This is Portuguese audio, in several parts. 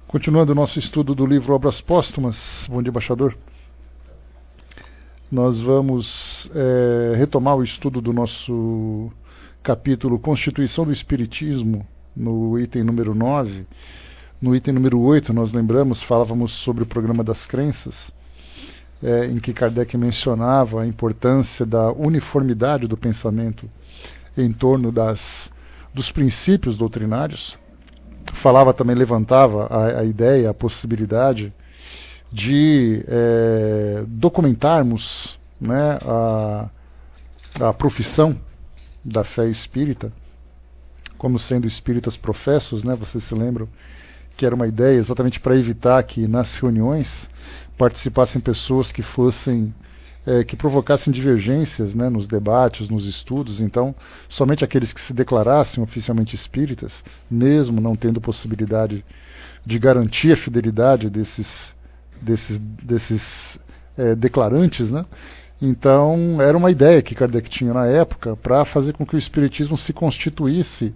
Continuando o nosso estudo do livro Obras Póstumas, bom dia, embaixador. Nós vamos retomar o estudo do nosso capítulo Constituição do Espiritismo, no item número 9. No item número 8, nós lembramos, falávamos sobre o programa das crenças, em que Kardec mencionava a importância da uniformidade do pensamento em torno dos princípios doutrinários. Falava também, levantava a ideia, a possibilidade de documentarmos, né, a profissão da fé espírita, como sendo espíritas professos, né, vocês se lembram que era uma ideia exatamente para evitar que nas reuniões participassem pessoas que fossem que provocassem divergências, né, nos debates, nos estudos. Então, somente aqueles que se declarassem oficialmente espíritas, mesmo não tendo possibilidade de garantir a fidelidade desses declarantes, né? Então, era uma ideia que Kardec tinha na época para fazer com que o espiritismo se constituísse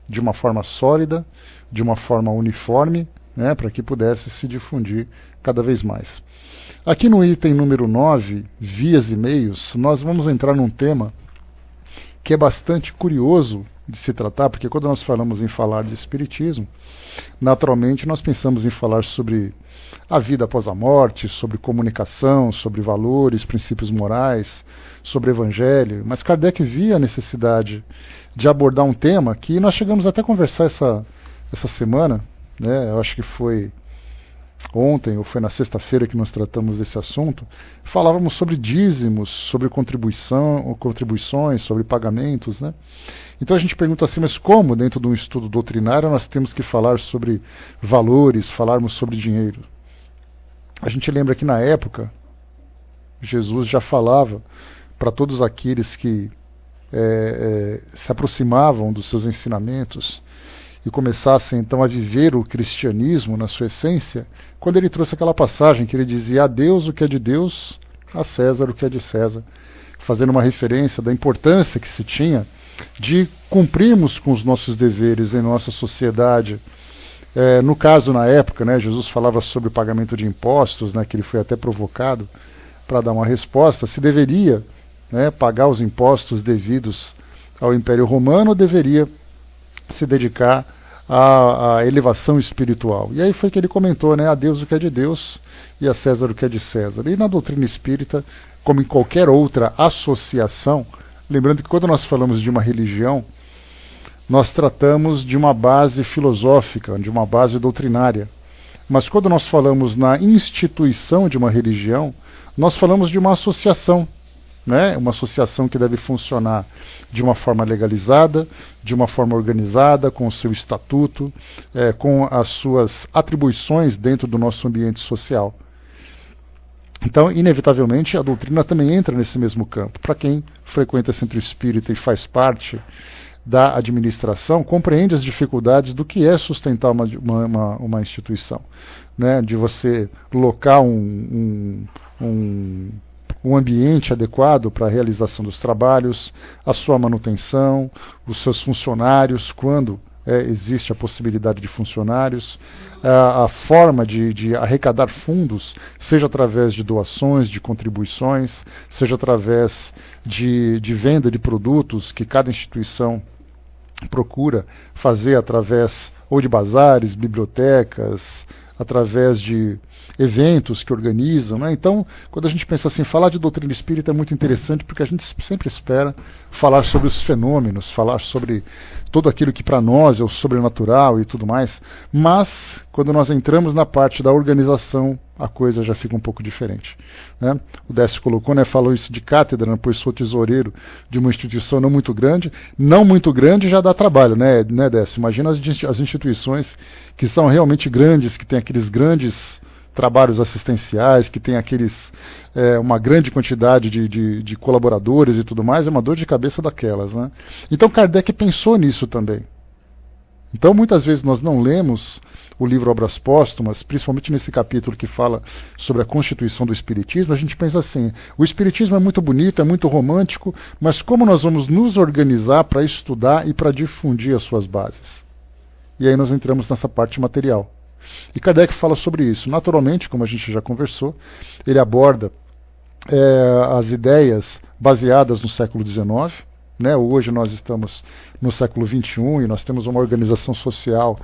de uma forma sólida, de uma forma uniforme, né, para que pudesse se difundir cada vez mais. Aqui no item número 9, vias e meios, nós vamos entrar num tema que é bastante curioso de se tratar, porque quando nós falamos em falar de espiritismo, naturalmente nós pensamos em falar sobre a vida após a morte, sobre comunicação, sobre valores, princípios morais, sobre evangelho, mas Kardec via a necessidade de abordar um tema que nós chegamos até a conversar essa semana, né? Eu acho que foi ontem ou foi na sexta-feira que nós tratamos desse assunto. Falávamos sobre dízimos, sobre contribuições, sobre pagamentos, né? Então a gente pergunta assim, mas como dentro de um estudo doutrinário nós temos que falar sobre valores, falarmos sobre dinheiro? A gente lembra que na época Jesus já falava para todos aqueles que se aproximavam dos seus ensinamentos e começassem então a viver o cristianismo na sua essência, quando ele trouxe aquela passagem que ele dizia: a Deus o que é de Deus, a César o que é de César, fazendo uma referência da importância que se tinha de cumprirmos com os nossos deveres em nossa sociedade. No caso, na época, né, Jesus falava sobre o pagamento de impostos, né, que ele foi até provocado para dar uma resposta, se deveria, né, pagar os impostos devidos ao Império Romano ou deveria se dedicar à elevação espiritual. E aí foi que ele comentou, né, a Deus o que é de Deus e a César o que é de César. E na doutrina espírita, como em qualquer outra associação, lembrando que quando nós falamos de uma religião, nós tratamos de uma base filosófica, de uma base doutrinária. Mas quando nós falamos na instituição de uma religião, nós falamos de uma associação, né? Uma associação que deve funcionar de uma forma legalizada, de uma forma organizada, com o seu estatuto, com as suas atribuições dentro do nosso ambiente social. Então, inevitavelmente, a doutrina também entra nesse mesmo campo. Para quem frequenta centro espírita e faz parte da administração, compreende as dificuldades do que é sustentar uma instituição, né? De você locar um ambiente adequado para a realização dos trabalhos, a sua manutenção, os seus funcionários, quando existe a possibilidade de funcionários, a forma de arrecadar fundos, seja através de doações, de contribuições, seja através de venda de produtos que cada instituição procura fazer através ou de bazares, bibliotecas, através de eventos que organizam, né? Então, quando a gente pensa assim, falar de doutrina espírita é muito interessante, porque a gente sempre espera falar sobre os fenômenos, falar sobre tudo aquilo que para nós é o sobrenatural e tudo mais, mas quando nós entramos na parte da organização, a coisa já fica um pouco diferente, né? O Décio colocou, né, falou isso de cátedra, né, pois sou tesoureiro de uma instituição não muito grande já dá trabalho, né Décio? Imagina as instituições que são realmente grandes, que têm aqueles grandes trabalhos assistenciais, que tem uma grande quantidade de colaboradores e tudo mais, é uma dor de cabeça daquelas, né? Então Kardec pensou nisso também. Então muitas vezes nós não lemos o livro Obras Póstumas, principalmente nesse capítulo que fala sobre a constituição do Espiritismo, a gente pensa assim, o Espiritismo é muito bonito, é muito romântico, mas como nós vamos nos organizar para estudar e para difundir as suas bases? E aí nós entramos nessa parte material. E Kardec fala sobre isso. Naturalmente, como a gente já conversou, ele aborda as ideias baseadas no século XIX. Né? Hoje nós estamos no século XXI e nós temos uma organização social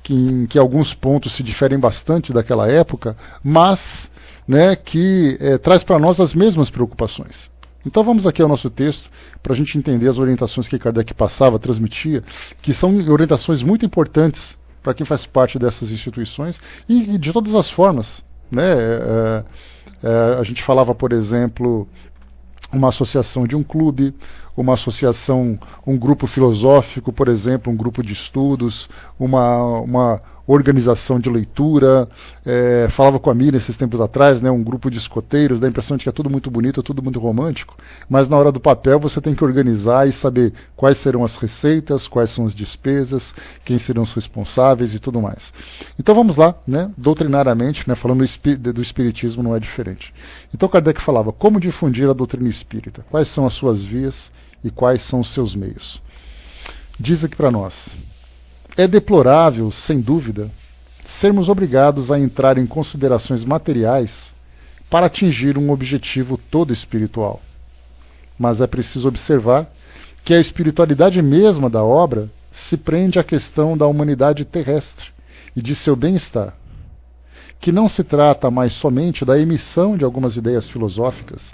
em que alguns pontos se diferem bastante daquela época, mas, né, que traz para nós as mesmas preocupações. Então vamos aqui ao nosso texto para a gente entender as orientações que Kardec passava, transmitia, que são orientações muito importantes para quem faz parte dessas instituições e de todas as formas. Né? A gente falava, por exemplo, uma associação de um clube, uma associação, um grupo filosófico, por exemplo, um grupo de estudos, uma organização de leitura. Falava com a Miriam esses tempos atrás, né, um grupo de escoteiros, dá a impressão de que é tudo muito bonito, tudo muito romântico, mas na hora do papel você tem que organizar e saber quais serão as receitas, quais são as despesas, quem serão os responsáveis e tudo mais. Então vamos lá, né, doutrinariamente, né, falando do espiritismo não é diferente. Então Kardec falava como difundir a doutrina espírita, quais são as suas vias e quais são os seus meios. Diz aqui para nós: é deplorável, sem dúvida, sermos obrigados a entrar em considerações materiais para atingir um objetivo todo espiritual. Mas é preciso observar que a espiritualidade mesma da obra se prende à questão da humanidade terrestre e de seu bem-estar, que não se trata mais somente da emissão de algumas ideias filosóficas,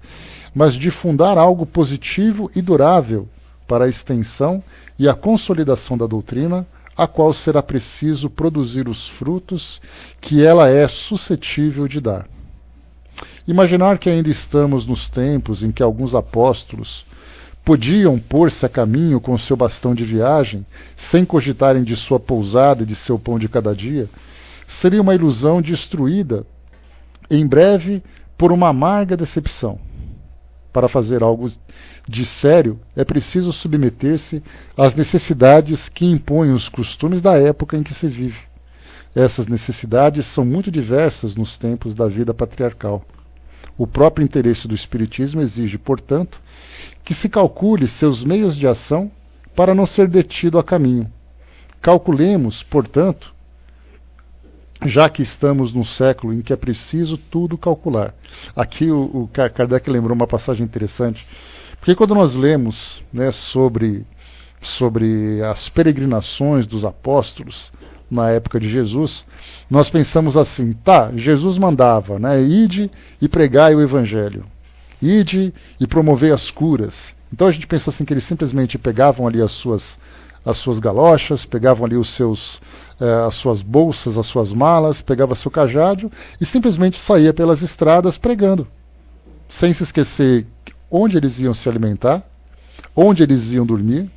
mas de fundar algo positivo e durável para a extensão e a consolidação da doutrina, a qual será preciso produzir os frutos que ela é suscetível de dar. Imaginar que ainda estamos nos tempos em que alguns apóstolos podiam pôr-se a caminho com seu bastão de viagem, sem cogitarem de sua pousada e de seu pão de cada dia, seria uma ilusão destruída em breve por uma amarga decepção. Para fazer algo de sério, é preciso submeter-se às necessidades que impõem os costumes da época em que se vive. Essas necessidades são muito diversas nos tempos da vida patriarcal. O próprio interesse do Espiritismo exige, portanto, que se calcule seus meios de ação para não ser detido a caminho. Calculemos, portanto, já que estamos num século em que é preciso tudo calcular. Aqui o Kardec lembrou uma passagem interessante, porque quando nós lemos, né, sobre as peregrinações dos apóstolos na época de Jesus, nós pensamos assim, Jesus mandava, né, ide e pregai o evangelho, ide e promovei as curas. Então a gente pensa assim que eles simplesmente pegavam ali as suas galochas, pegavam ali as suas bolsas, as suas malas, pegava seu cajado e simplesmente saía pelas estradas pregando, sem se esquecer onde eles iam se alimentar, onde eles iam dormir,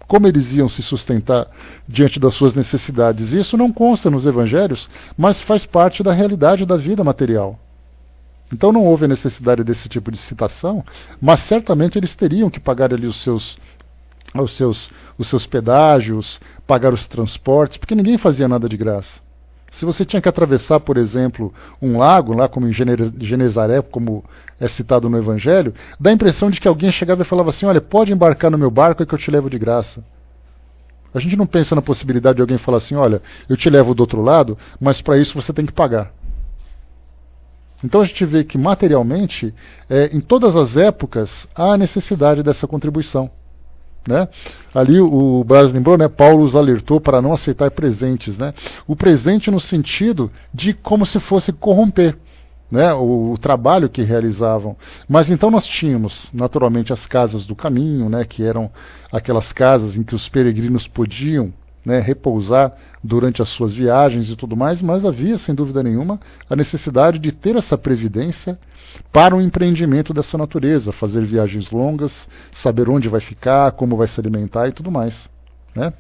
como eles iam se sustentar diante das suas necessidades. Isso não consta nos evangelhos, mas faz parte da realidade da vida material. Então não houve a necessidade desse tipo de citação, mas certamente eles teriam que pagar ali os seus pedágios, pagar os transportes, porque ninguém fazia nada de graça. Se você tinha que atravessar, por exemplo, um lago, lá como em Genezaré, como é citado no Evangelho, dá a impressão de que alguém chegava e falava assim, olha, pode embarcar no meu barco que eu te levo de graça. A gente não pensa na possibilidade de alguém falar assim, olha, eu te levo do outro lado, mas para isso você tem que pagar. Então a gente vê que materialmente, em todas as épocas, há a necessidade dessa contribuição. Né? Ali o Braz lembrou, né? Paulo os alertou para não aceitar presentes, né? O presente no sentido de como se fosse corromper, né? O trabalho que realizavam. Mas então nós tínhamos naturalmente as casas do caminho, né? Que eram aquelas casas em que os peregrinos podiam, né, repousar durante as suas viagens e tudo mais, mas havia, sem dúvida nenhuma, a necessidade de ter essa previdência para um empreendimento dessa natureza, fazer viagens longas, saber onde vai ficar, como vai se alimentar e tudo mais. Né?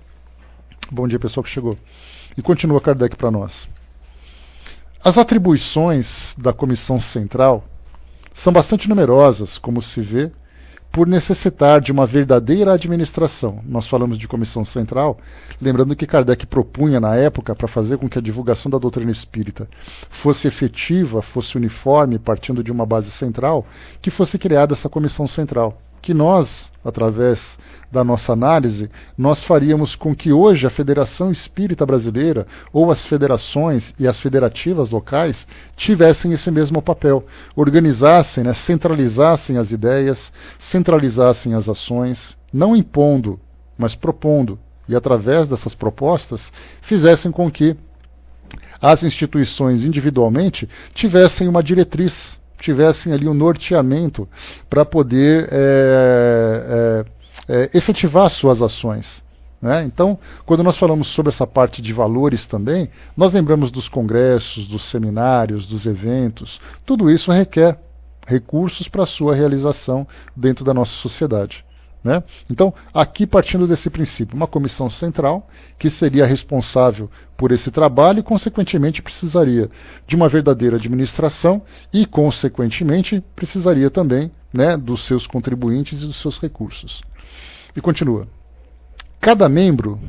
Bom dia, pessoal que chegou. E continua Kardec para nós. As atribuições da Comissão Central são bastante numerosas, como se vê, por necessitar de uma verdadeira administração. Nós falamos de Comissão Central, lembrando que Kardec propunha na época, para fazer com que a divulgação da doutrina espírita fosse efetiva, fosse uniforme, partindo de uma base central, que fosse criada essa Comissão Central, que nós através da nossa análise, nós faríamos com que hoje a Federação Espírita Brasileira, ou as federações e as federativas locais, tivessem esse mesmo papel. Organizassem, né, centralizassem as ideias, centralizassem as ações, não impondo, mas propondo, e através dessas propostas, fizessem com que as instituições individualmente tivessem uma diretriz, tivessem ali um norteamento para poder efetivar suas ações, né? Então, quando nós falamos sobre essa parte de valores também, nós lembramos dos congressos, dos seminários, dos eventos. Tudo isso requer recursos para a sua realização dentro da nossa sociedade, né? Então, aqui partindo desse princípio, uma comissão central que seria responsável por esse trabalho e, consequentemente, precisaria de uma verdadeira administração e, consequentemente, precisaria também, né, dos seus contribuintes e dos seus recursos. E continua. Cada membro,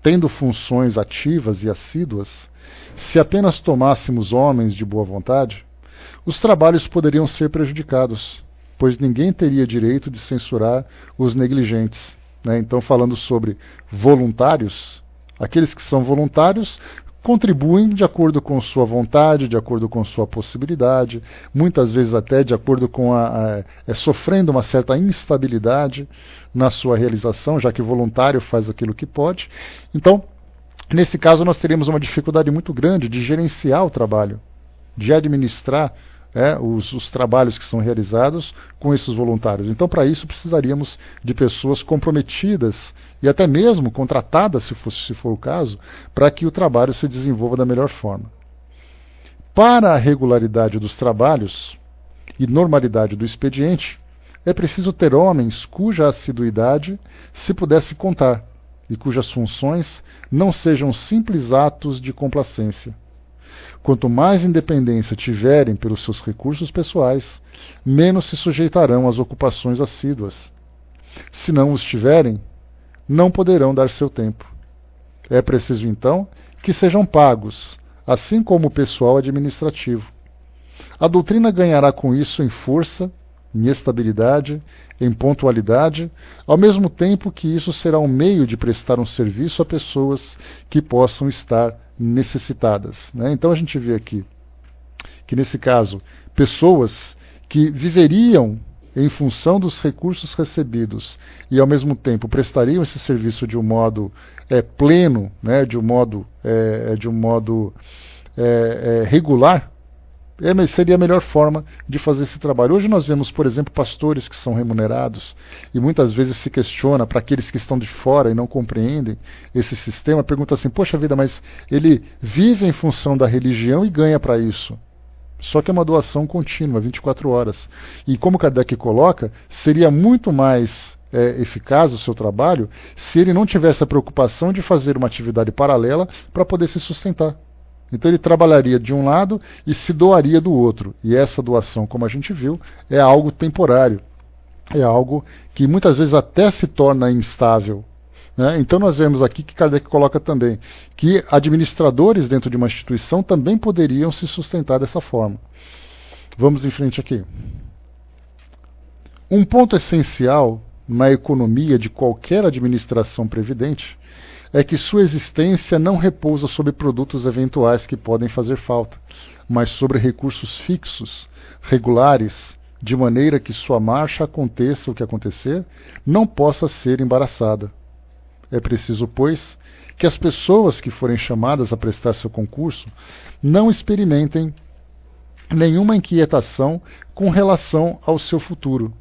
tendo funções ativas e assíduas, se apenas tomássemos homens de boa vontade, os trabalhos poderiam ser prejudicados, pois ninguém teria direito de censurar os negligentes, né? Então, falando sobre voluntários, aqueles que são voluntários contribuem de acordo com sua vontade, de acordo com sua possibilidade, muitas vezes até de acordo com sofrendo uma certa instabilidade na sua realização, já que o voluntário faz aquilo que pode. Então, nesse caso, nós teríamos uma dificuldade muito grande de gerenciar o trabalho, de administrar os trabalhos que são realizados com esses voluntários. Então, para isso, precisaríamos de pessoas comprometidas e até mesmo contratadas, se for o caso, para que o trabalho se desenvolva da melhor forma. Para a regularidade dos trabalhos e normalidade do expediente, é preciso ter homens cuja assiduidade se pudesse contar e cujas funções não sejam simples atos de complacência. Quanto mais independência tiverem pelos seus recursos pessoais, menos se sujeitarão às ocupações assíduas. Se não os tiverem, não poderão dar seu tempo. É preciso, então, que sejam pagos, assim como o pessoal administrativo. A doutrina ganhará com isso em força, em estabilidade, em pontualidade, ao mesmo tempo que isso será um meio de prestar um serviço a pessoas que possam estar necessitadas, né? Então a gente vê aqui que, nesse caso, pessoas que viveriam em função dos recursos recebidos e, ao mesmo tempo, prestariam esse serviço de um modo pleno, né? de um modo regular, seria a melhor forma de fazer esse trabalho. Hoje nós vemos, por exemplo, pastores que são remunerados e muitas vezes se questiona, para aqueles que estão de fora e não compreendem esse sistema, pergunta assim, poxa vida, mas ele vive em função da religião e ganha para isso. Só que é uma doação contínua, 24 horas. E como Kardec coloca, seria muito mais eficaz o seu trabalho se ele não tivesse a preocupação de fazer uma atividade paralela para poder se sustentar. Então ele trabalharia de um lado e se doaria do outro. E essa doação, como a gente viu, é algo temporário. É algo que muitas vezes até se torna instável, né? Então nós vemos aqui que Kardec coloca também que administradores dentro de uma instituição também poderiam se sustentar dessa forma. Vamos em frente aqui. Um ponto essencial na economia de qualquer administração previdente é que sua existência não repousa sobre produtos eventuais que podem fazer falta, mas sobre recursos fixos, regulares, de maneira que sua marcha, aconteça o que acontecer, não possa ser embaraçada. É preciso, pois, que as pessoas que forem chamadas a prestar seu concurso não experimentem nenhuma inquietação com relação ao seu futuro.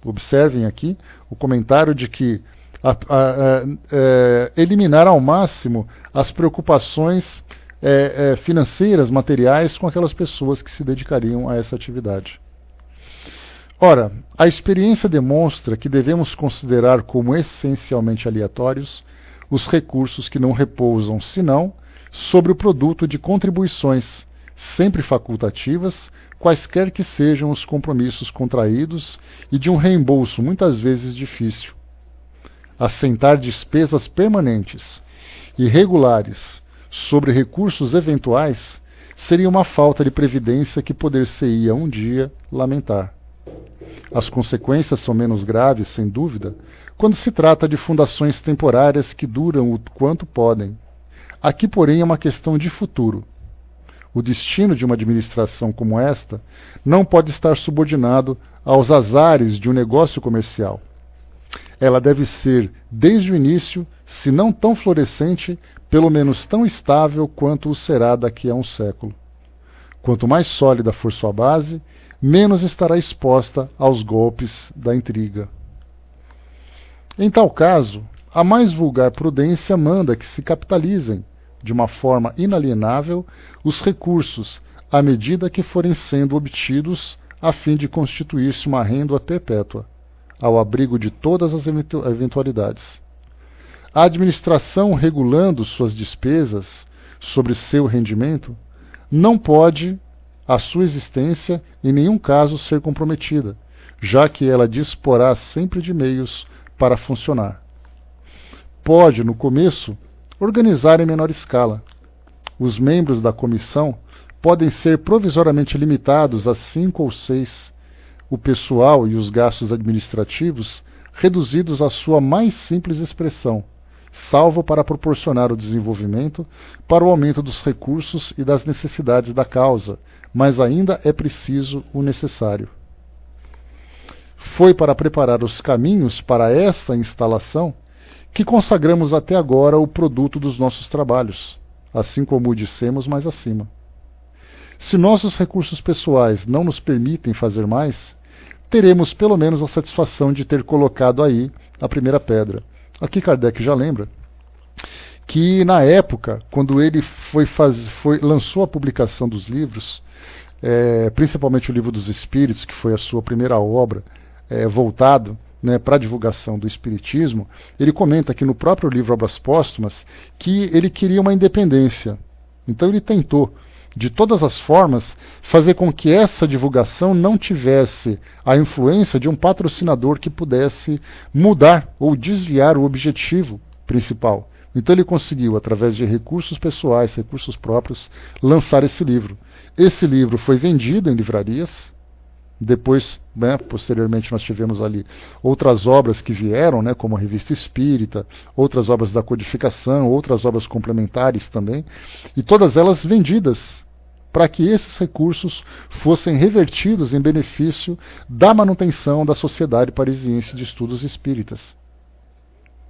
Observem aqui o comentário de que eliminar ao máximo as preocupações financeiras, materiais, com aquelas pessoas que se dedicariam a essa atividade. Ora, a experiência demonstra que devemos considerar como essencialmente aleatórios os recursos que não repousam, senão, sobre o produto de contribuições, sempre facultativas, quaisquer que sejam os compromissos contraídos e de um reembolso muitas vezes difícil. Assentar despesas permanentes e regulares sobre recursos eventuais seria uma falta de previdência que poder-se-ia um dia lamentar. As consequências são menos graves, sem dúvida, quando se trata de fundações temporárias que duram o quanto podem. Aqui, porém, é uma questão de futuro. O destino de uma administração como esta não pode estar subordinado aos azares de um negócio comercial. Ela deve ser, desde o início, se não tão florescente, pelo menos tão estável quanto o será daqui a um século. Quanto mais sólida for sua base, menos estará exposta aos golpes da intriga. Em tal caso, a mais vulgar prudência manda que se capitalizem, de uma forma inalienável, os recursos à medida que forem sendo obtidos, a fim de constituir-se uma renda perpétua, ao abrigo de todas as eventualidades. A administração, regulando suas despesas sobre seu rendimento, não pode a sua existência em nenhum caso ser comprometida, já que ela disporá sempre de meios para funcionar. Pode, no começo, organizar em menor escala. Os membros da comissão podem ser provisoriamente limitados a 5 ou 6, o pessoal e os gastos administrativos reduzidos à sua mais simples expressão, salvo para proporcionar o desenvolvimento para o aumento dos recursos e das necessidades da causa, mas ainda é preciso o necessário. Foi para preparar os caminhos para esta instalação que consagramos até agora o produto dos nossos trabalhos, assim como o dissemos mais acima. Se nossos recursos pessoais não nos permitem fazer mais, teremos pelo menos a satisfação de ter colocado aí a primeira pedra. Aqui Kardec já lembra que na época, quando ele lançou a publicação dos livros, principalmente o Livro dos Espíritos, que foi a sua primeira obra, voltado, né, para a divulgação do Espiritismo, ele comenta aqui no próprio livro Obras Póstumas que ele queria uma independência. Então ele tentou, de todas as formas, fazer com que essa divulgação não tivesse a influência de um patrocinador que pudesse mudar ou desviar o objetivo principal. Então ele conseguiu, através de recursos pessoais, recursos próprios, lançar esse livro. Esse livro foi vendido em livrarias. Depois, né, posteriormente, nós tivemos ali outras obras que vieram, né, como a Revista Espírita, outras obras da codificação, outras obras complementares também, e todas elas vendidas para que esses recursos fossem revertidos em benefício da manutenção da Sociedade Parisiense de Estudos Espíritas.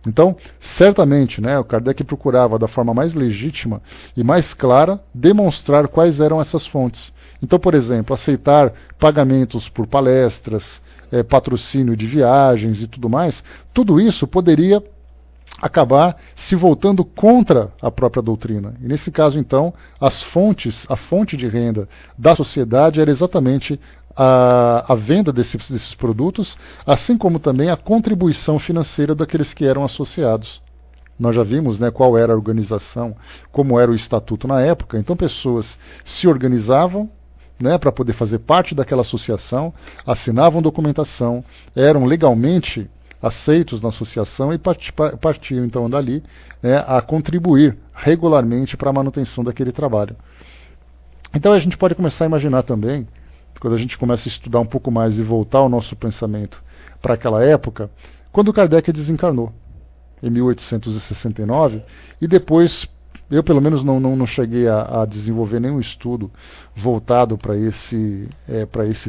Então, certamente, né, o Kardec procurava, da forma mais legítima e mais clara, demonstrar quais eram essas fontes. Então, por exemplo, aceitar pagamentos por palestras, patrocínio de viagens e tudo mais, tudo isso poderia acabar se voltando contra a própria doutrina. E nesse caso, então, a fonte de renda da sociedade era exatamente a venda desses produtos, assim como também a contribuição financeira daqueles que eram associados. Nós já vimos, né, qual era a organização, como era o estatuto na época. Então, pessoas se organizavam, né, para poder fazer parte daquela associação, assinavam documentação, eram legalmente aceitos na associação e partiam então dali, né, a contribuir regularmente para a manutenção daquele trabalho. Então a gente pode começar a imaginar também, quando a gente começa a estudar um pouco mais e voltar o nosso pensamento para aquela época, quando Kardec desencarnou, em 1869, e depois, eu pelo menos não cheguei a desenvolver nenhum estudo voltado para esse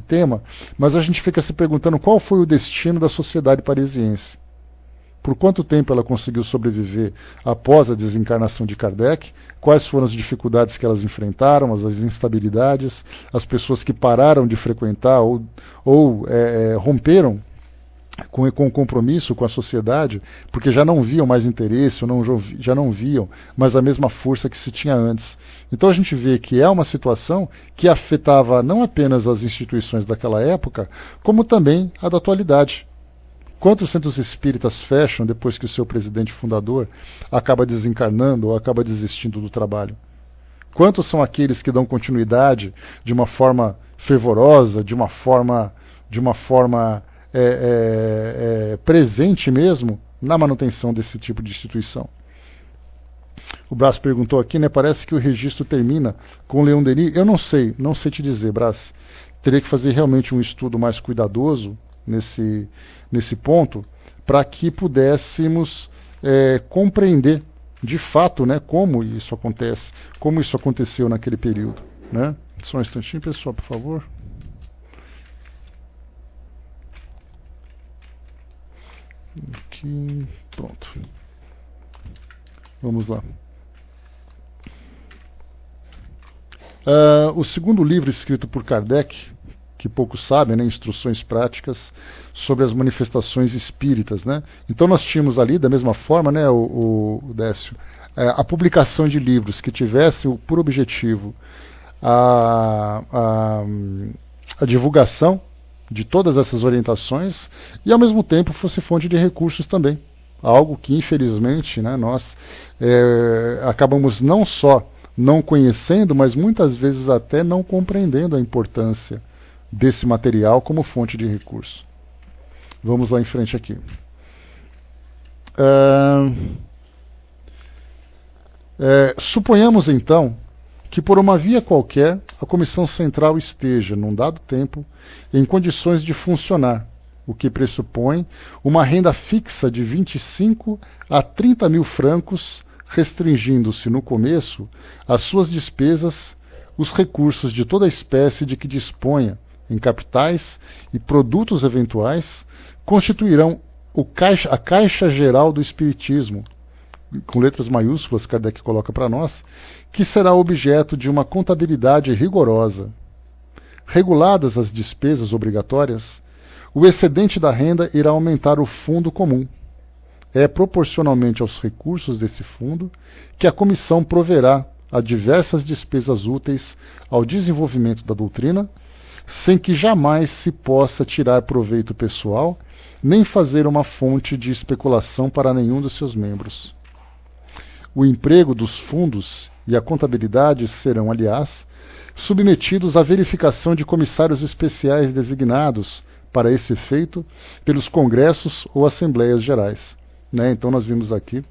tema, mas a gente fica se perguntando qual foi o destino da Sociedade Parisiense. Por quanto tempo ela conseguiu sobreviver após a desencarnação de Kardec, quais foram as dificuldades que elas enfrentaram, as instabilidades, as pessoas que pararam de frequentar ou romperam com o compromisso com a sociedade, porque já não viam mais interesse, ou já não viam mais a mesma força que se tinha antes. Então a gente vê que é uma situação que afetava não apenas as instituições daquela época, como também a da atualidade. Quantos centros espíritas fecham depois que o seu presidente fundador acaba desencarnando ou acaba desistindo do trabalho? Quantos são aqueles que dão continuidade de uma forma fervorosa, de uma forma presente mesmo na manutenção desse tipo de instituição? O Brás perguntou aqui, né? Parece que o registro termina com Leon Denis. Eu não sei te dizer, Brás. teria que fazer realmente um estudo mais cuidadoso nesse ponto, para que pudéssemos compreender de fato, né, como isso acontece, como isso aconteceu naquele período, né? Só um instantinho, pessoal, por favor. Aqui, pronto. Vamos lá. O segundo livro escrito por Kardec, que poucos sabem, né, Instruções Práticas sobre as Manifestações Espíritas, né? Então nós tínhamos ali, da mesma forma, né, o Décio, a publicação de livros que tivessem por objetivo a divulgação de todas essas orientações e, ao mesmo tempo, fosse fonte de recursos também. Algo que, infelizmente, né, nós acabamos não só não conhecendo, mas muitas vezes até não compreendendo a importância desse material como fonte de recurso. Vamos lá em frente aqui. Suponhamos, então, que por uma via qualquer a Comissão Central esteja, num dado tempo, em condições de funcionar, o que pressupõe uma renda fixa de 25 a 30 mil francos, restringindo-se no começo às suas despesas os recursos de toda espécie de que disponha, em capitais e produtos eventuais, constituirão a Caixa Geral do Espiritismo, com letras maiúsculas, Kardec coloca para nós, que será objeto de uma contabilidade rigorosa. Reguladas as despesas obrigatórias, o excedente da renda irá aumentar o fundo comum. É proporcionalmente aos recursos desse fundo que a comissão proverá a diversas despesas úteis ao desenvolvimento da doutrina, sem que jamais se possa tirar proveito pessoal, nem fazer uma fonte de especulação para nenhum dos seus membros. O emprego dos fundos e a contabilidade serão, aliás, submetidos à verificação de comissários especiais designados para esse efeito pelos congressos ou assembleias gerais. Né? Então nós vimos aqui,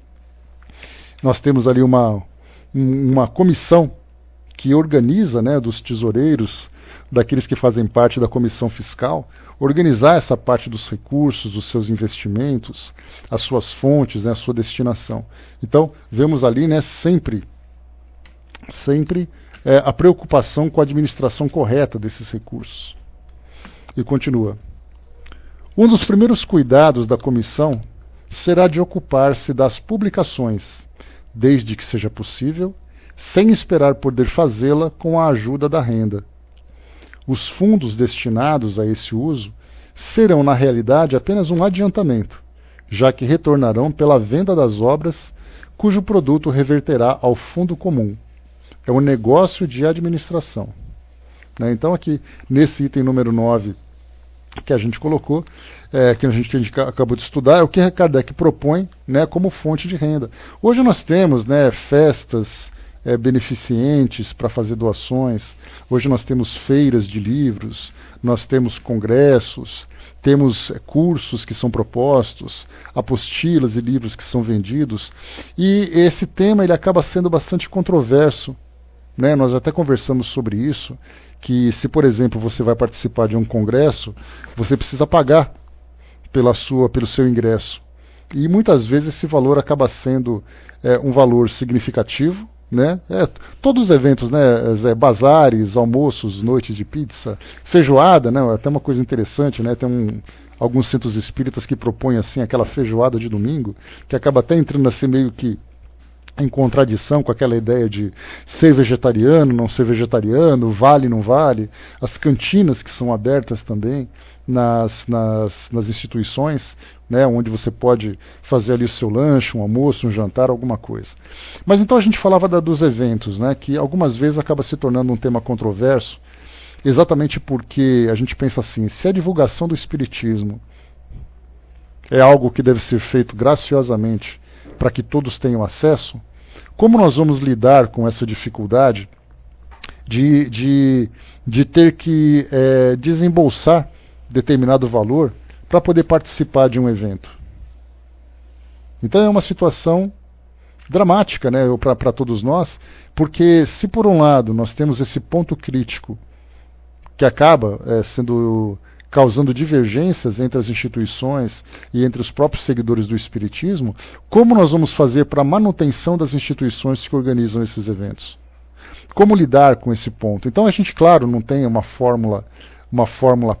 nós temos ali uma comissão que organiza, né, dos tesoureiros, daqueles que fazem parte da comissão fiscal, organizar essa parte dos recursos, dos seus investimentos, as suas fontes, né, a sua destinação. Então, vemos ali, né, sempre a preocupação com a administração correta desses recursos. E continua. Um dos primeiros cuidados da comissão será de ocupar-se das publicações, desde que seja possível, sem esperar poder fazê-la com a ajuda da renda. Os fundos destinados a esse uso serão, na realidade, apenas um adiantamento, já que retornarão pela venda das obras, cujo produto reverterá ao fundo comum. É um negócio de administração. Né? Então, aqui, nesse item número 9, que a gente colocou, que a gente acabou de estudar, é o que Kardec propõe, né, como fonte de renda. Hoje nós temos, né, festas beneficentes para fazer doações, hoje nós temos feiras de livros, nós temos congressos, temos cursos que são propostos, apostilas e livros que são vendidos, e esse tema ele acaba sendo bastante controverso, né? Nós até conversamos sobre isso, que se, por exemplo, você vai participar de um congresso, você precisa pagar pelo seu ingresso. E muitas vezes esse valor acaba sendo um valor significativo, né? Todos os eventos, né? Bazares, almoços, noites de pizza, feijoada, né? Até uma coisa interessante, né? Tem alguns centros espíritas que propõem assim aquela feijoada de domingo, que acaba até entrando assim meio que em contradição com aquela ideia de ser vegetariano, não ser vegetariano, vale, não vale, as cantinas que são abertas também nas instituições, né, onde você pode fazer ali o seu lanche, um almoço, um jantar, alguma coisa. Mas então a gente falava dos eventos, né, que algumas vezes acaba se tornando um tema controverso, exatamente porque a gente pensa assim, se a divulgação do Espiritismo é algo que deve ser feito graciosamente para que todos tenham acesso, como nós vamos lidar com essa dificuldade de ter que desembolsar determinado valor para poder participar de um evento? Então é uma situação dramática, né, para todos nós, porque se por um lado nós temos esse ponto crítico que acaba causando divergências entre as instituições e entre os próprios seguidores do Espiritismo, como nós vamos fazer para a manutenção das instituições que organizam esses eventos? Como lidar com esse ponto? Então a gente, claro, não tem uma fórmula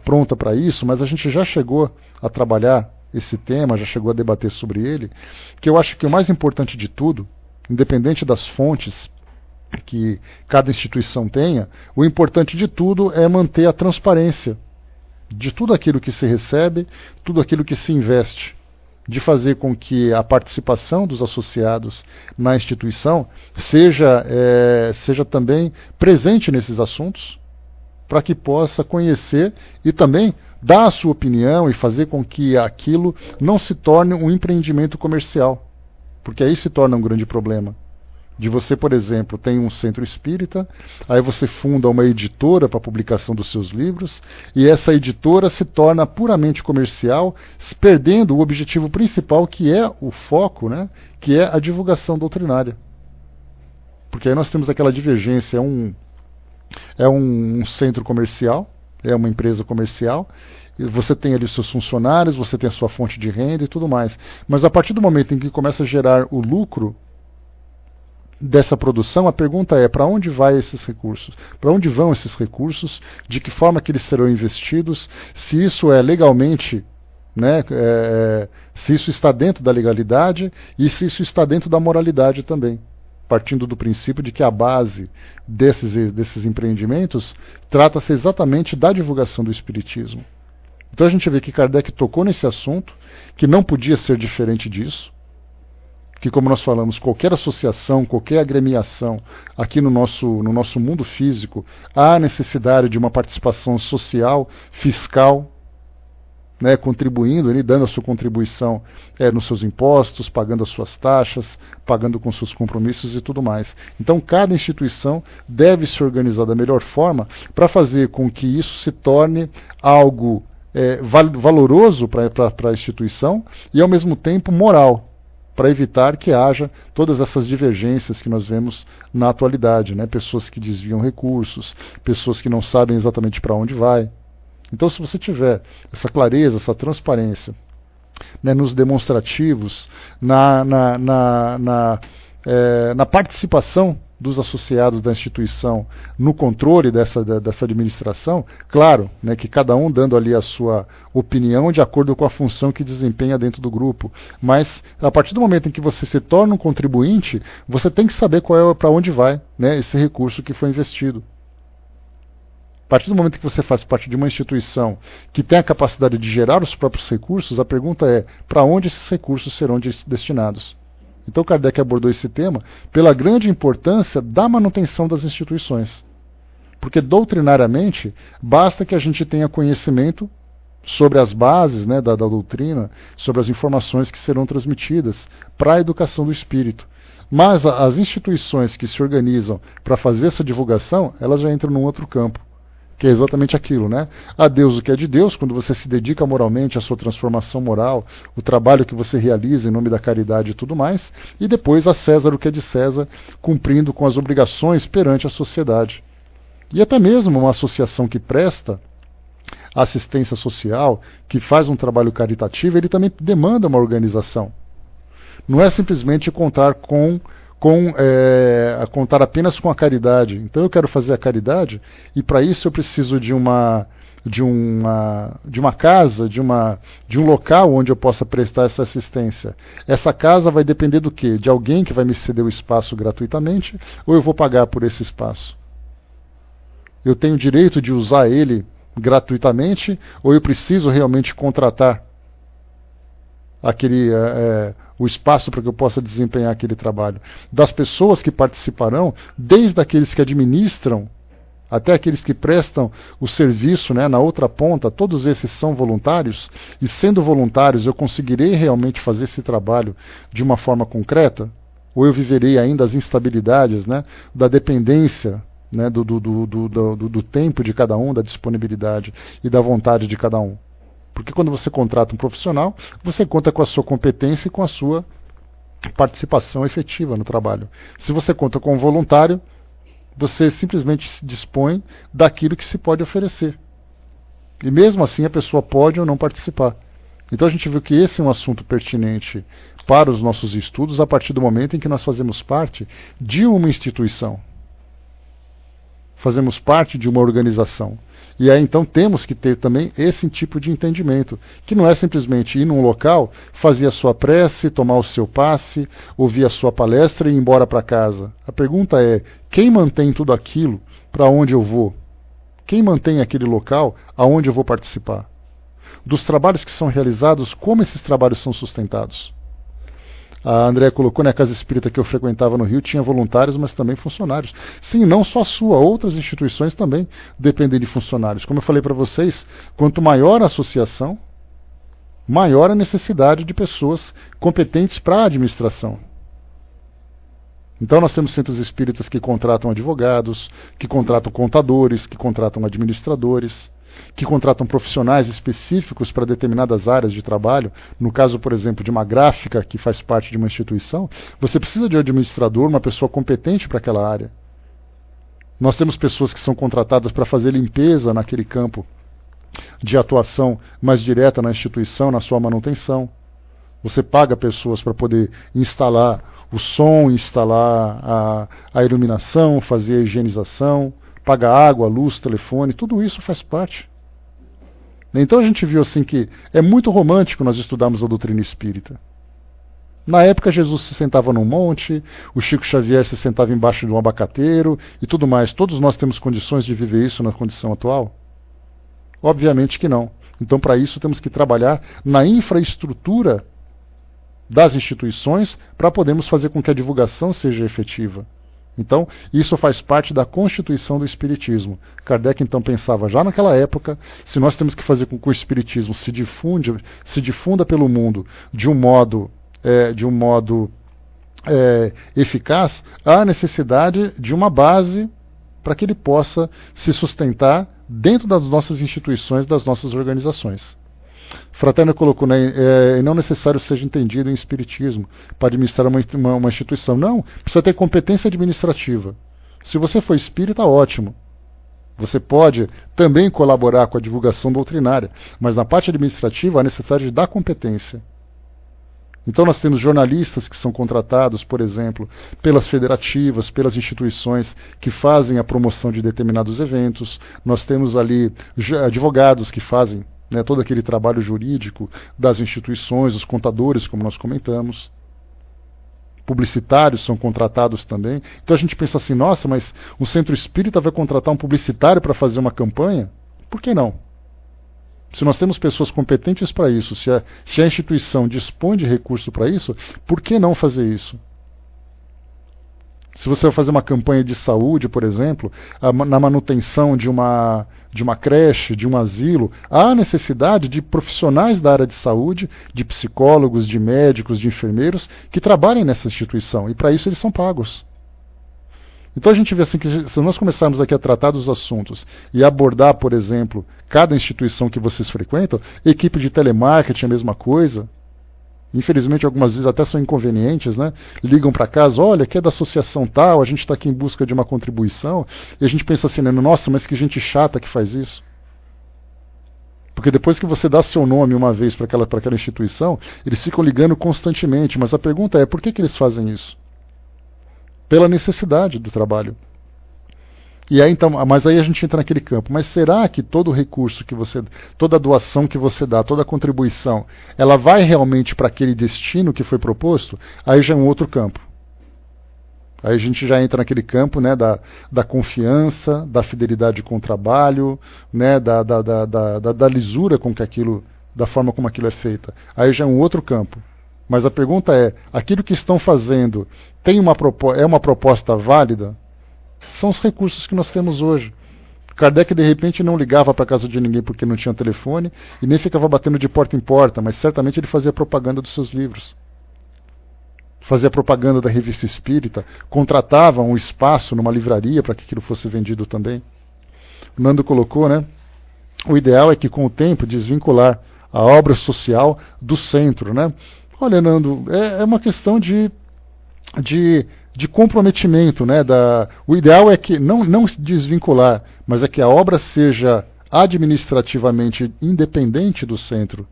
pronta para isso, mas a gente já chegou a trabalhar esse tema, já chegou a debater sobre ele, que eu acho que o mais importante de tudo, independente das fontes que cada instituição tenha, o importante de tudo é manter a transparência de tudo aquilo que se recebe, tudo aquilo que se investe, de fazer com que a participação dos associados na instituição seja também presente nesses assuntos, para que possa conhecer e também dar a sua opinião e fazer com que aquilo não se torne um empreendimento comercial, porque aí se torna um grande problema. De você, por exemplo, tem um centro espírita, aí você funda uma editora para a publicação dos seus livros, e essa editora se torna puramente comercial, perdendo o objetivo principal, que é o foco, né, que é a divulgação doutrinária. Porque aí nós temos aquela divergência, é um centro comercial, é uma empresa comercial, e você tem ali os seus funcionários, você tem a sua fonte de renda e tudo mais. Mas a partir do momento em que começa a gerar o lucro dessa produção, a pergunta é: para onde vai esses recursos? Para onde vão esses recursos? De que forma que eles serão investidos? Se isso é legalmente, né, se isso está dentro da legalidade e se isso está dentro da moralidade também. Partindo do princípio de que a base desses empreendimentos trata-se exatamente da divulgação do Espiritismo. Então a gente vê que Kardec tocou nesse assunto, que não podia ser diferente disso, que, como nós falamos, qualquer associação, qualquer agremiação aqui no nosso mundo físico, há necessidade de uma participação social, fiscal, né, contribuindo, ele dando a sua contribuição nos seus impostos, pagando as suas taxas, pagando com seus compromissos e tudo mais. Então cada instituição deve se organizar da melhor forma para fazer com que isso se torne algo valoroso para a instituição e ao mesmo tempo moral, para evitar que haja todas essas divergências que nós vemos na atualidade, né? Pessoas que desviam recursos, pessoas que não sabem exatamente para onde vai. Então, se você tiver essa clareza, essa transparência, né, nos demonstrativos, na participação dos associados da instituição no controle dessa administração, claro, né, que cada um dando ali a sua opinião de acordo com a função que desempenha dentro do grupo, mas a partir do momento em que você se torna um contribuinte, você tem que saber para onde vai, né, esse recurso que foi investido. A partir do momento que você faz parte de uma instituição que tem a capacidade de gerar os próprios recursos, a pergunta é: para onde esses recursos serão destinados? Então Kardec abordou esse tema pela grande importância da manutenção das instituições. Porque doutrinariamente, basta que a gente tenha conhecimento sobre as bases, né, da doutrina, sobre as informações que serão transmitidas para a educação do espírito. Mas as instituições que se organizam para fazer essa divulgação, elas já entram num outro campo, que é exatamente aquilo, né? A Deus o que é de Deus, quando você se dedica moralmente à sua transformação moral, o trabalho que você realiza em nome da caridade e tudo mais, e depois a César o que é de César, cumprindo com as obrigações perante a sociedade. E até mesmo uma associação que presta assistência social, que faz um trabalho caritativo, ele também demanda uma organização. Não é simplesmente contar contar apenas com a caridade. Então eu quero fazer a caridade e para isso eu preciso de uma casa, de um local onde eu possa prestar essa assistência. Essa casa vai depender do quê? De alguém que vai me ceder o espaço gratuitamente ou eu vou pagar por esse espaço? Eu tenho direito de usar ele gratuitamente ou eu preciso realmente contratar o espaço para que eu possa desempenhar aquele trabalho? Das pessoas que participarão, desde aqueles que administram até aqueles que prestam o serviço, né, na outra ponta, todos esses são voluntários, e sendo voluntários eu conseguirei realmente fazer esse trabalho de uma forma concreta? Ou eu viverei ainda as instabilidades, né, da dependência, né, do tempo de cada um, da disponibilidade e da vontade de cada um? Porque quando você contrata um profissional, você conta com a sua competência e com a sua participação efetiva no trabalho. Se você conta com um voluntário, você simplesmente se dispõe daquilo que se pode oferecer. E mesmo assim a pessoa pode ou não participar. Então a gente viu que esse é um assunto pertinente para os nossos estudos a partir do momento em que nós fazemos parte de uma instituição. Fazemos parte de uma organização. E aí então temos que ter também esse tipo de entendimento, que não é simplesmente ir num local, fazer a sua prece, tomar o seu passe, ouvir a sua palestra e ir embora para casa. A pergunta é, quem mantém tudo aquilo para onde eu vou? Quem mantém aquele local aonde eu vou participar? Dos trabalhos que são realizados, como esses trabalhos são sustentados? A Andréa colocou, na casa espírita que eu frequentava no Rio, tinha voluntários, mas também funcionários. Sim, não só a sua, outras instituições também dependem de funcionários. Como eu falei para vocês, quanto maior a associação, maior a necessidade de pessoas competentes para a administração. Então nós temos centros espíritas que contratam advogados, que contratam contadores, que contratam administradores, que contratam profissionais específicos para determinadas áreas de trabalho. No caso, por exemplo, de uma gráfica que faz parte de uma instituição, você precisa de um administrador, uma pessoa competente para aquela área. Nós temos pessoas que são contratadas para fazer limpeza naquele campo de atuação mais direta na instituição, na sua manutenção. Você paga pessoas para poder instalar o som, instalar a iluminação, fazer a higienização, paga água, luz, telefone, tudo isso faz parte. Então a gente viu assim que é muito romântico nós estudarmos a doutrina espírita. Na época Jesus se sentava num monte, o Chico Xavier se sentava embaixo de um abacateiro e tudo mais. Todos nós temos condições de viver isso na condição atual? Obviamente que não. Então para isso temos que trabalhar na infraestrutura das instituições para podermos fazer com que a divulgação seja efetiva. Então, isso faz parte da constituição do Espiritismo. Kardec, então, pensava já naquela época, se nós temos que fazer com que o Espiritismo se difunda pelo mundo de um modo eficaz, há necessidade de uma base para que ele possa se sustentar dentro das nossas instituições, das nossas organizações. Fraterno colocou, né, não necessário seja entendido em espiritismo para administrar uma instituição. Não, precisa ter competência administrativa. Se você for espírita, ótimo. Você pode também colaborar com a divulgação doutrinária, mas na parte administrativa há necessidade da competência. Então nós temos jornalistas que são contratados, por exemplo, pelas federativas, pelas instituições que fazem a promoção de determinados eventos. Nós temos ali advogados que fazem todo aquele trabalho jurídico das instituições, os contadores, como nós comentamos. Publicitários são contratados também. Então a gente pensa assim, nossa, mas um centro espírita vai contratar um publicitário para fazer uma campanha? Por que não? Se nós temos pessoas competentes para isso, se a instituição dispõe de recurso para isso, por que não fazer isso? Se você vai fazer uma campanha de saúde, por exemplo, na manutenção de uma creche, de um asilo, há necessidade de profissionais da área de saúde, de psicólogos, de médicos, de enfermeiros, que trabalhem nessa instituição, e para isso eles são pagos. Então a gente vê assim que se nós começarmos aqui a tratar dos assuntos e abordar, por exemplo, cada instituição que vocês frequentam, equipe de telemarketing é a mesma coisa. Infelizmente, algumas vezes até são inconvenientes, né? Ligam para casa, olha, aqui é da associação tal, a gente está aqui em busca de uma contribuição, e a gente pensa assim, né? Nossa, mas que gente chata que faz isso. Porque depois que você dá seu nome uma vez para aquela instituição, eles ficam ligando constantemente, mas a pergunta é, por que eles fazem isso? Pela necessidade do trabalho. E aí, então, mas aí a gente entra naquele campo. Mas será que todo o recurso que você, toda a doação que você dá, toda a contribuição, ela vai realmente para aquele destino que foi proposto? Aí já é um outro campo. Aí a gente já entra naquele campo, né, da confiança, da fidelidade com o trabalho, né, da lisura com que aquilo, da forma como aquilo é feito. Aí já é um outro campo. Mas a pergunta é, aquilo que estão fazendo é uma proposta válida? São os recursos que nós temos hoje. Kardec, de repente, não ligava para a casa de ninguém porque não tinha telefone e nem ficava batendo de porta em porta, mas certamente ele fazia propaganda dos seus livros. Fazia propaganda da revista espírita, contratava um espaço numa livraria para que aquilo fosse vendido também. O Nando colocou, né? O ideal é que, com o tempo, desvincular a obra social do centro, né? Olha, Nando, é uma questão de de comprometimento, né? O ideal é que não se desvincular, mas é que a obra seja administrativamente independente do centro.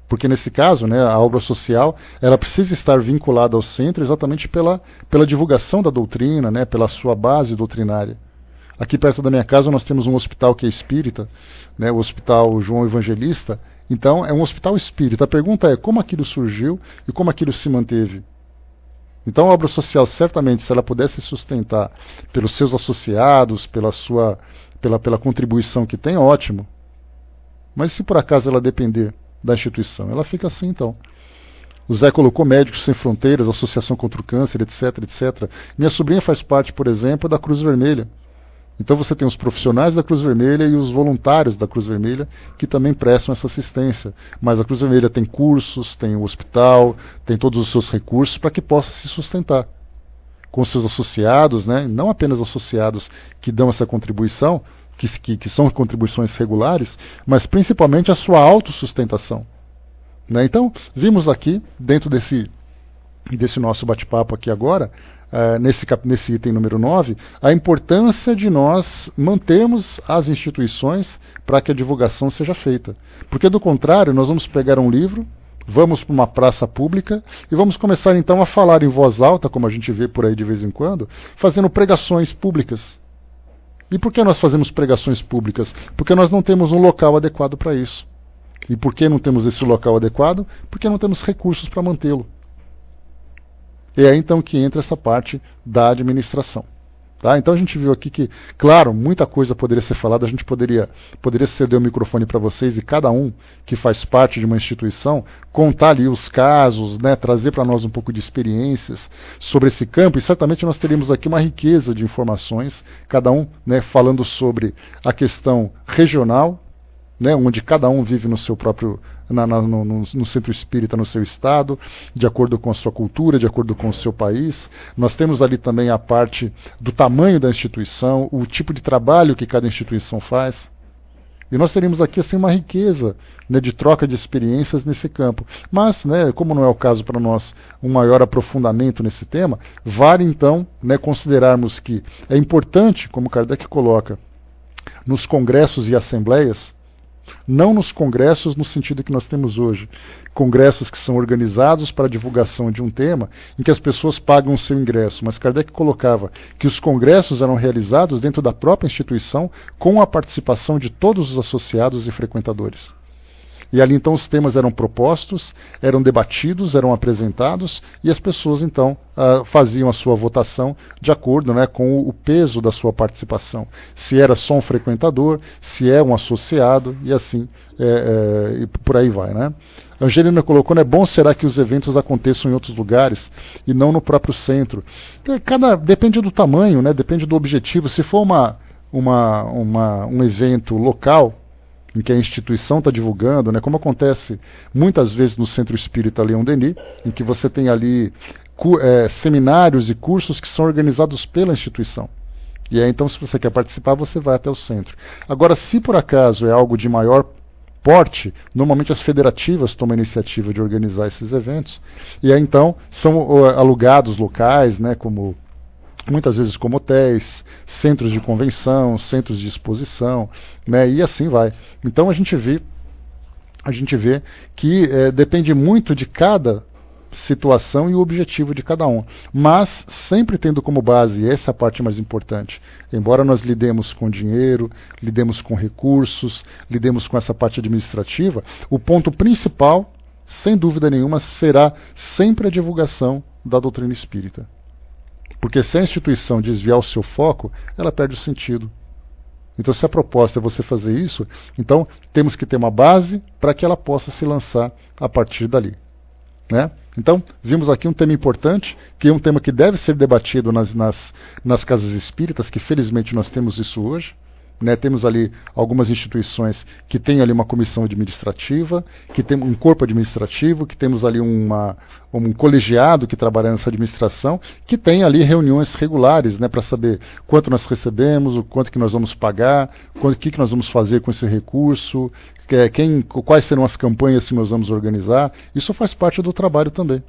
Porque nesse caso, né, a obra social, ela precisa estar vinculada ao centro exatamente pela divulgação da doutrina, né, pela sua base doutrinária. Aqui perto da minha casa nós temos um hospital que é espírita, né, o Hospital João Evangelista. Então é um hospital espírita. A pergunta é como aquilo surgiu e como aquilo se manteve. Então a obra social, certamente, se ela pudesse sustentar pelos seus associados, pela contribuição que tem, ótimo. Mas se por acaso ela depender da instituição, ela fica assim então. O Zé colocou Médicos Sem Fronteiras, Associação contra o Câncer, etc, etc. Minha sobrinha faz parte, por exemplo, da Cruz Vermelha. Então você tem os profissionais da Cruz Vermelha e os voluntários da Cruz Vermelha que também prestam essa assistência. Mas a Cruz Vermelha tem cursos, tem o hospital, tem todos os seus recursos para que possa se sustentar. Com seus associados, né? Não apenas associados que dão essa contribuição, que são contribuições regulares, mas principalmente a sua autossustentação. Né? Então, vimos aqui, dentro desse nosso bate-papo aqui agora, nesse item número 9, a importância de nós mantermos as instituições para que a divulgação seja feita. Porque, do contrário, nós vamos pegar um livro, vamos para uma praça pública e vamos começar então a falar em voz alta, como a gente vê por aí de vez em quando, fazendo pregações públicas. E por que nós fazemos pregações públicas? Porque nós não temos um local adequado para isso. E por que não temos esse local adequado? Porque não temos recursos para mantê-lo. E é aí então que entra essa parte da administração. Tá? Então a gente viu aqui que, claro, muita coisa poderia ser falada, a gente poderia ceder o microfone para vocês e cada um que faz parte de uma instituição contar ali os casos, né, trazer para nós um pouco de experiências sobre esse campo, e certamente nós teríamos aqui uma riqueza de informações, cada um, né, falando sobre a questão regional, né, onde cada um vive no seu próprio, no centro espírita, no seu estado, de acordo com a sua cultura, de acordo com o seu país. Nós temos ali também a parte do tamanho da instituição, o tipo de trabalho que cada instituição faz. E nós teríamos aqui assim, uma riqueza, né, de troca de experiências nesse campo. Mas, né, como não é o caso para nós um maior aprofundamento nesse tema, vale então, né, considerarmos que é importante, como Kardec coloca, nos congressos e assembleias, não nos congressos no sentido que nós temos hoje, congressos que são organizados para a divulgação de um tema em que as pessoas pagam o seu ingresso, mas Kardec colocava que os congressos eram realizados dentro da própria instituição com a participação de todos os associados e frequentadores. E ali então os temas eram propostos, eram debatidos, eram apresentados e as pessoas então faziam a sua votação de acordo, né, com o peso da sua participação. Se era só um frequentador, se é um associado e assim, e por aí vai. Né? Angelina colocou, é bom será que os eventos aconteçam em outros lugares e não no próprio centro. Depende do tamanho, né, depende do objetivo. Se for um evento local, em que a instituição está divulgando, né, como acontece muitas vezes no Centro Espírita Leon Denis, em que você tem ali seminários e cursos que são organizados pela instituição. E aí, então, se você quer participar, você vai até o centro. Agora, se por acaso é algo de maior porte, normalmente as federativas tomam a iniciativa de organizar esses eventos, e aí, então, são alugados locais, né, como muitas vezes como hotéis, centros de convenção, centros de exposição, né, e assim vai. Então a gente vê que depende muito de cada situação e o objetivo de cada um, mas sempre tendo como base, e essa é a parte mais importante, embora nós lidemos com dinheiro, lidemos com recursos, lidemos com essa parte administrativa, o ponto principal, sem dúvida nenhuma, será sempre a divulgação da doutrina espírita. Porque se a instituição desviar o seu foco, ela perde o sentido. Então, se a proposta é você fazer isso, então temos que ter uma base para que ela possa se lançar a partir dali. Né? Então, vimos aqui um tema importante, que é um tema que deve ser debatido nas casas espíritas, que felizmente nós temos isso hoje. Né, temos ali algumas instituições que têm ali uma comissão administrativa, que tem um corpo administrativo, que temos ali um colegiado que trabalha nessa administração, que tem ali reuniões regulares, né, para saber quanto nós recebemos, o quanto que nós vamos pagar, o que nós vamos fazer com esse recurso, quais serão as campanhas que nós vamos organizar. Isso faz parte do trabalho também.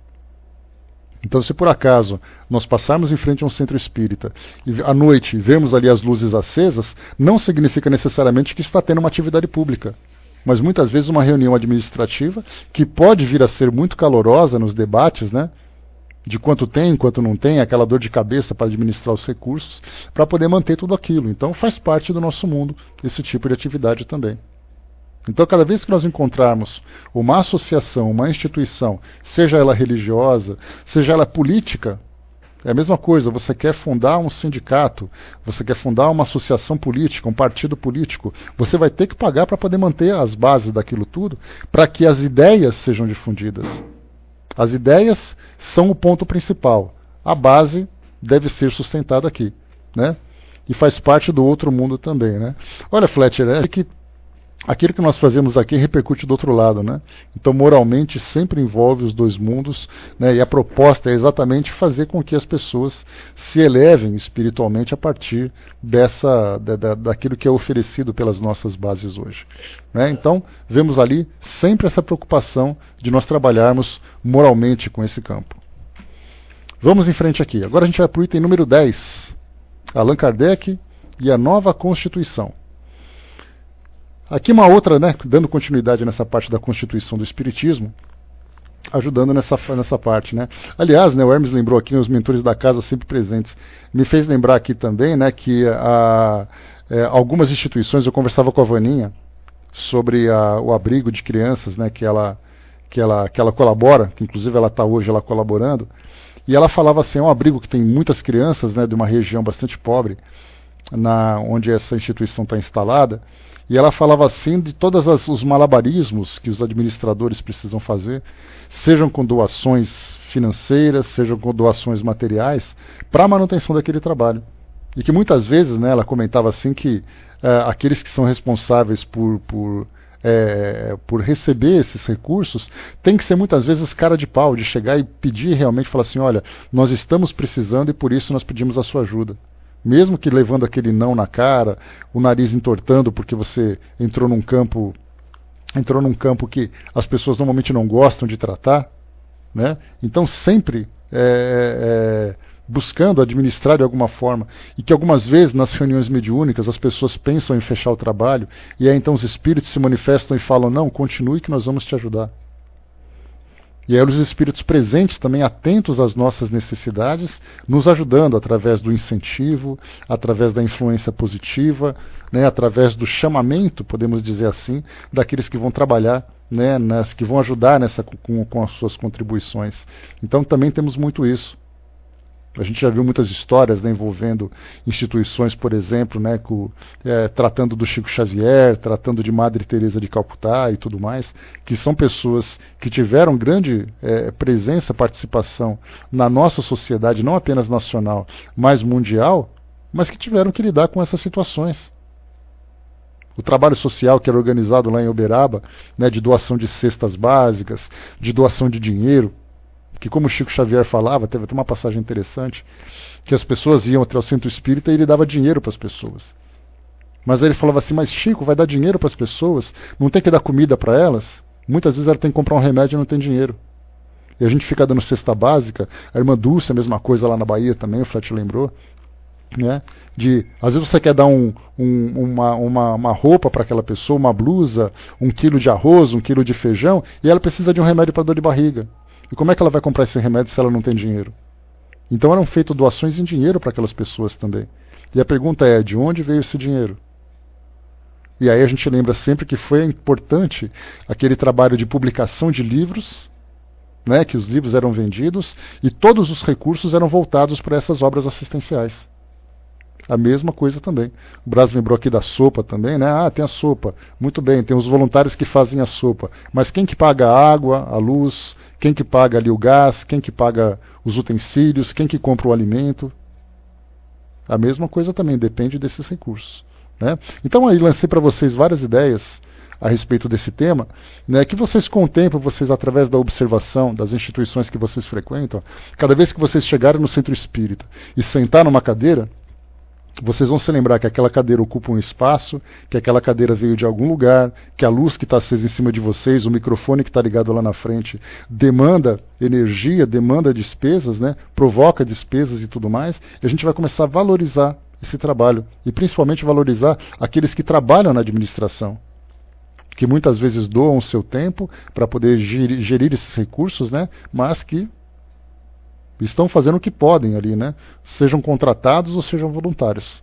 Então, se por acaso nós passarmos em frente a um centro espírita e à noite vemos ali as luzes acesas, não significa necessariamente que está tendo uma atividade pública. Mas muitas vezes uma reunião administrativa, que pode vir a ser muito calorosa nos debates, né? De quanto tem, quanto não tem, aquela dor de cabeça para administrar os recursos, para poder manter tudo aquilo. Então faz parte do nosso mundo esse tipo de atividade também. Então, cada vez que nós encontrarmos uma associação, uma instituição, seja ela religiosa, seja ela política, é a mesma coisa. Você quer fundar um sindicato, você quer fundar uma associação política, um partido político, você vai ter que pagar para poder manter as bases daquilo tudo, para que as ideias sejam difundidas. As ideias são o ponto principal. A base deve ser sustentada aqui, né? E faz parte do outro mundo também, né? Olha, Fletcher, é que aquilo que nós fazemos aqui repercute do outro lado, né? Então, moralmente, sempre envolve os dois mundos, né? E a proposta é exatamente fazer com que as pessoas se elevem espiritualmente a partir daquilo que é oferecido pelas nossas bases hoje, né? Então, vemos ali sempre essa preocupação de nós trabalharmos moralmente com esse campo. Vamos em frente aqui. Agora a gente vai para o item número 10. Allan Kardec e a nova Constituição. Aqui uma outra, né, dando continuidade nessa parte da Constituição do Espiritismo, ajudando nessa parte, né. Aliás, né, o Hermes lembrou aqui, os mentores da casa sempre presentes, me fez lembrar aqui também, né, que algumas instituições, eu conversava com a Vaninha sobre o abrigo de crianças, né, que ela colabora, que inclusive ela está hoje lá colaborando, e ela falava assim, é um abrigo que tem muitas crianças, né, de uma região bastante pobre, onde essa instituição está instalada. E ela falava assim de todos os malabarismos que os administradores precisam fazer, sejam com doações financeiras, sejam com doações materiais, para a manutenção daquele trabalho. E que muitas vezes, né, ela comentava assim que aqueles que são responsáveis por receber esses recursos, tem que ser muitas vezes cara de pau, de chegar e pedir realmente, falar assim, olha, nós estamos precisando e por isso nós pedimos a sua ajuda. Mesmo que levando aquele não na cara, o nariz entortando porque você entrou num campo que as pessoas normalmente não gostam de tratar, né? Então sempre buscando administrar de alguma forma, e que algumas vezes nas reuniões mediúnicas as pessoas pensam em fechar o trabalho, e aí então os espíritos se manifestam e falam, não, continue que nós vamos te ajudar. E aí os espíritos presentes também atentos às nossas necessidades, nos ajudando através do incentivo, através da influência positiva, né, através do chamamento, podemos dizer assim, daqueles que vão trabalhar, né, que vão ajudar com as suas contribuições. Então também temos muito isso. A gente já viu muitas histórias, né, envolvendo instituições, por exemplo, né, tratando do Chico Xavier, tratando de Madre Teresa de Calcutá e tudo mais, que são pessoas que tiveram grande presença, participação na nossa sociedade, não apenas nacional, mas mundial, mas que tiveram que lidar com essas situações. O trabalho social que era organizado lá em Uberaba, né, de doação de cestas básicas, de doação de dinheiro, que como o Chico Xavier falava, teve até uma passagem interessante, que as pessoas iam até o centro espírita e ele dava dinheiro para as pessoas. Mas aí ele falava assim, mas Chico, vai dar dinheiro para as pessoas? Não tem que dar comida para elas? Muitas vezes ela tem que comprar um remédio e não tem dinheiro. E a gente fica dando cesta básica, a irmã Dulce, a mesma coisa lá na Bahia também, o Flet lembrou, né? Às vezes você quer dar uma roupa para aquela pessoa, uma blusa, 1 quilo de arroz, 1 quilo de feijão, e ela precisa de um remédio para dor de barriga. E como é que ela vai comprar esse remédio se ela não tem dinheiro? Então eram feitas doações em dinheiro para aquelas pessoas também. E a pergunta é, de onde veio esse dinheiro? E aí a gente lembra sempre que foi importante aquele trabalho de publicação de livros, né, que os livros eram vendidos e todos os recursos eram voltados para essas obras assistenciais. A mesma coisa também. O Braz lembrou aqui da sopa também, né? Ah, tem a sopa. Muito bem, tem os voluntários que fazem a sopa. Mas quem que paga a água, a luz, quem que paga ali o gás, quem que paga os utensílios, quem que compra o alimento? A mesma coisa também, depende desses recursos, né? Então aí lancei para vocês várias ideias a respeito desse tema, né, que vocês contemplem, vocês através da observação das instituições que vocês frequentam, cada vez que vocês chegarem no centro espírita e sentar numa cadeira, Vocês vão se lembrar que aquela cadeira ocupa um espaço, que aquela cadeira veio de algum lugar, que a luz que está acesa em cima de vocês, o microfone que está ligado lá na frente, demanda energia, demanda despesas, né? Provoca despesas e tudo mais, e a gente vai começar a valorizar esse trabalho, e principalmente valorizar aqueles que trabalham na administração, que muitas vezes doam o seu tempo para poder gerir esses recursos, né? Mas que estão fazendo o que podem ali, né? Sejam contratados ou sejam voluntários.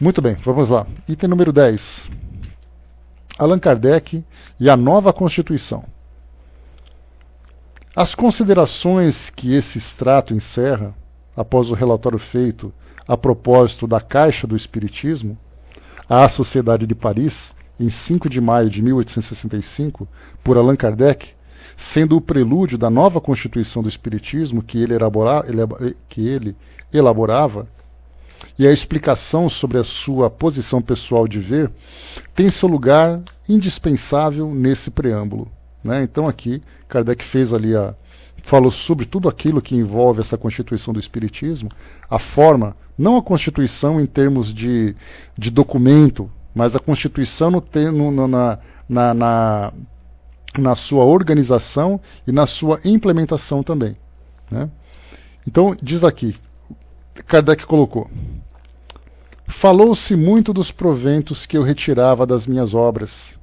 Muito bem, vamos lá. Item número 10. Allan Kardec e a nova Constituição. As considerações que esse extrato encerra, após o relatório feito a propósito da Caixa do Espiritismo, à Sociedade de Paris, em 5 de maio de 1865, por Allan Kardec, sendo o prelúdio da nova Constituição do Espiritismo que ele elaborava, e a explicação sobre a sua posição pessoal de ver, tem seu lugar indispensável nesse preâmbulo, né? Então aqui, Kardec fez ali falou sobre tudo aquilo que envolve essa Constituição do Espiritismo, a forma, não a Constituição em termos de documento, mas a Constituição na sua organização e na sua implementação também, né? Então, diz aqui, Kardec colocou: falou-se muito dos proventos que eu retirava das minhas obras.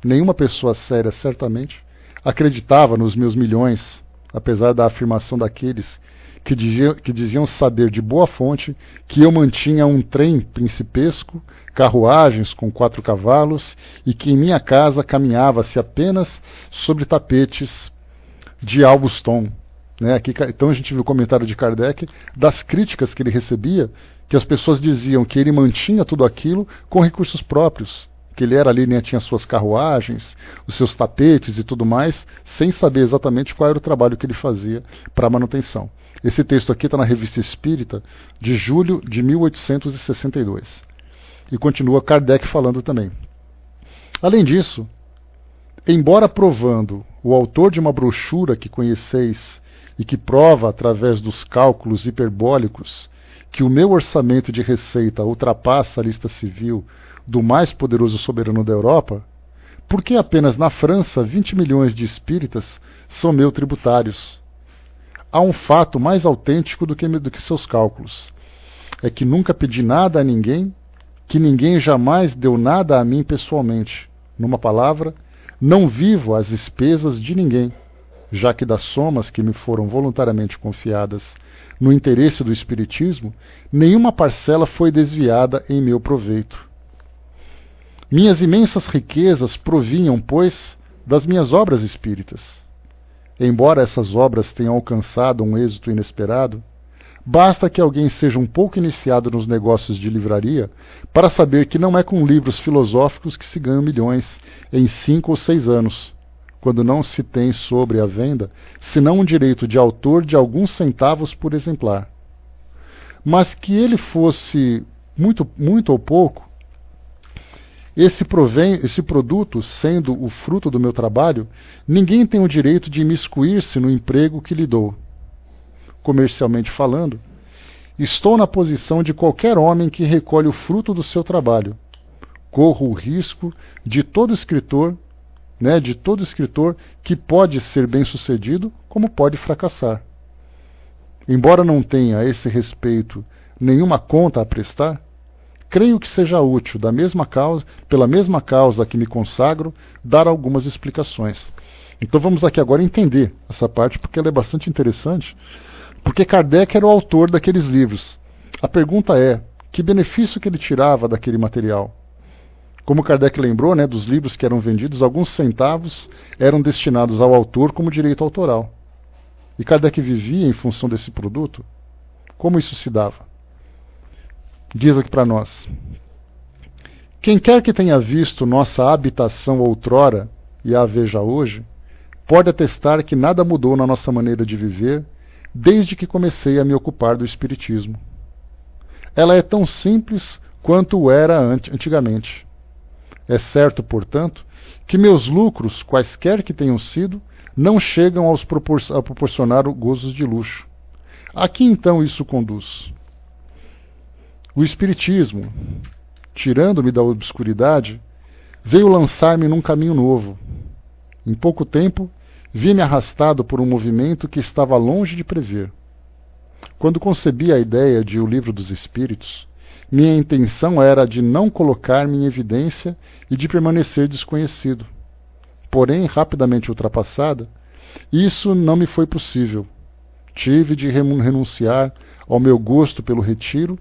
Nenhuma pessoa séria, certamente, acreditava nos meus milhões, apesar da afirmação daqueles que diziam saber de boa fonte que eu mantinha um trem principesco, carruagens com 4 cavalos, e que em minha casa caminhava-se apenas sobre tapetes de Auguston. Né? Aqui, então a gente viu o comentário de Kardec das críticas que ele recebia, que as pessoas diziam que ele mantinha tudo aquilo com recursos próprios, que ele era ali, né, tinha suas carruagens, os seus tapetes e tudo mais, sem saber exatamente qual era o trabalho que ele fazia para a manutenção. Esse texto aqui está na Revista Espírita, de julho de 1862. E continua Kardec falando também. Além disso, embora provando o autor de uma brochura que conheceis e que prova, através dos cálculos hiperbólicos, que o meu orçamento de receita ultrapassa a lista civil do mais poderoso soberano da Europa, por que apenas na França 20 milhões de espíritas são meus tributários? Há um fato mais autêntico do que seus cálculos. É que nunca pedi nada a ninguém, que ninguém jamais deu nada a mim pessoalmente. Numa palavra, não vivo às despesas de ninguém, já que das somas que me foram voluntariamente confiadas no interesse do Espiritismo, nenhuma parcela foi desviada em meu proveito. Minhas imensas riquezas provinham, pois, das minhas obras espíritas. Embora essas obras tenham alcançado um êxito inesperado, basta que alguém seja um pouco iniciado nos negócios de livraria para saber que não é com livros filosóficos que se ganham milhões em 5 ou 6 anos, quando não se tem sobre a venda senão um direito de autor de alguns centavos por exemplar. Mas que ele fosse muito ou pouco, esse produto, sendo o fruto do meu trabalho, ninguém tem o direito de imiscuir-se no emprego que lhe dou. Comercialmente falando, estou na posição de qualquer homem que recolhe o fruto do seu trabalho. Corro o risco de todo escritor, que pode ser bem-sucedido como pode fracassar. Embora não tenha a esse respeito nenhuma conta a prestar, creio que seja útil, pela mesma causa a que me consagro, dar algumas explicações. Então vamos aqui agora entender essa parte, porque ela é bastante interessante, porque Kardec era o autor daqueles livros. A pergunta é, que benefício que ele tirava daquele material? Como Kardec lembrou, né, dos livros que eram vendidos, alguns centavos eram destinados ao autor como direito autoral. E Kardec vivia em função desse produto? Como isso se dava? Diz aqui para nós: quem quer que tenha visto nossa habitação outrora e a veja hoje, pode atestar que nada mudou na nossa maneira de viver desde que comecei a me ocupar do Espiritismo. Ela é tão simples quanto o era antigamente. É certo, portanto, que meus lucros, quaisquer que tenham sido, não chegam a proporcionar gozos de luxo. A que então isso conduz? O Espiritismo, tirando-me da obscuridade, veio lançar-me num caminho novo. Em pouco tempo, vi-me arrastado por um movimento que estava longe de prever. Quando concebi a ideia de O Livro dos Espíritos, minha intenção era de não colocar-me em evidência e de permanecer desconhecido. Porém, rapidamente ultrapassada, isso não me foi possível. Tive de renunciar ao meu gosto pelo retiro,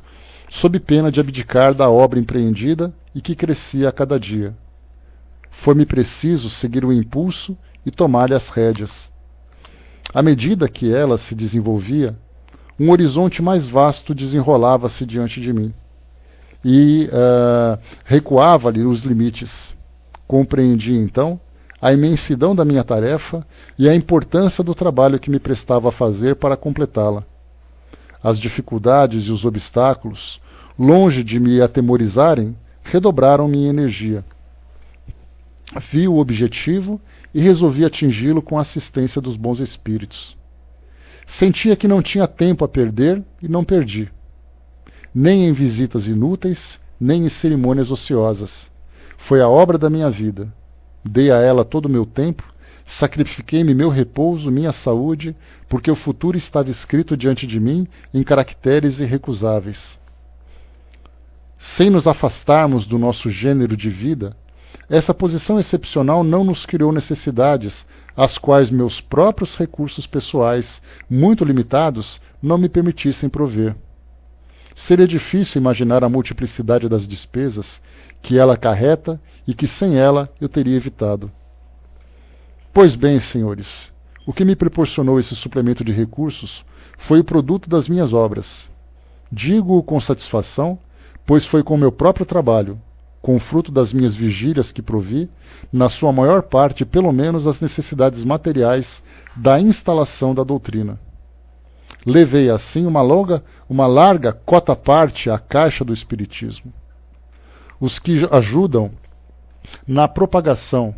sob pena de abdicar da obra empreendida e que crescia a cada dia. Foi-me preciso seguir o impulso e tomar-lhe as rédeas. À medida que ela se desenvolvia, um horizonte mais vasto desenrolava-se diante de mim e recuava-lhe os limites. Compreendi, então, a imensidão da minha tarefa e a importância do trabalho que me prestava a fazer para completá-la. As dificuldades e os obstáculos, longe de me atemorizarem, redobraram minha energia. Vi o objetivo e resolvi atingi-lo com a assistência dos bons espíritos. Sentia que não tinha tempo a perder e não perdi. Nem em visitas inúteis, nem em cerimônias ociosas. Foi a obra da minha vida. Dei a ela todo o meu tempo, sacrifiquei-me meu repouso, minha saúde, porque o futuro estava escrito diante de mim em caracteres irrecusáveis. Sem nos afastarmos do nosso gênero de vida, essa posição excepcional não nos criou necessidades às quais meus próprios recursos pessoais, muito limitados, não me permitissem prover. Seria difícil imaginar a multiplicidade das despesas que ela acarreta e que sem ela eu teria evitado. Pois bem, senhores, o que me proporcionou esse suplemento de recursos foi o produto das minhas obras. Digo-o com satisfação, pois foi com meu próprio trabalho, com o fruto das minhas vigílias que provi, na sua maior parte, pelo menos, as necessidades materiais da instalação da doutrina. Levei, assim, uma larga cota-parte à caixa do Espiritismo. Os que ajudam na propagação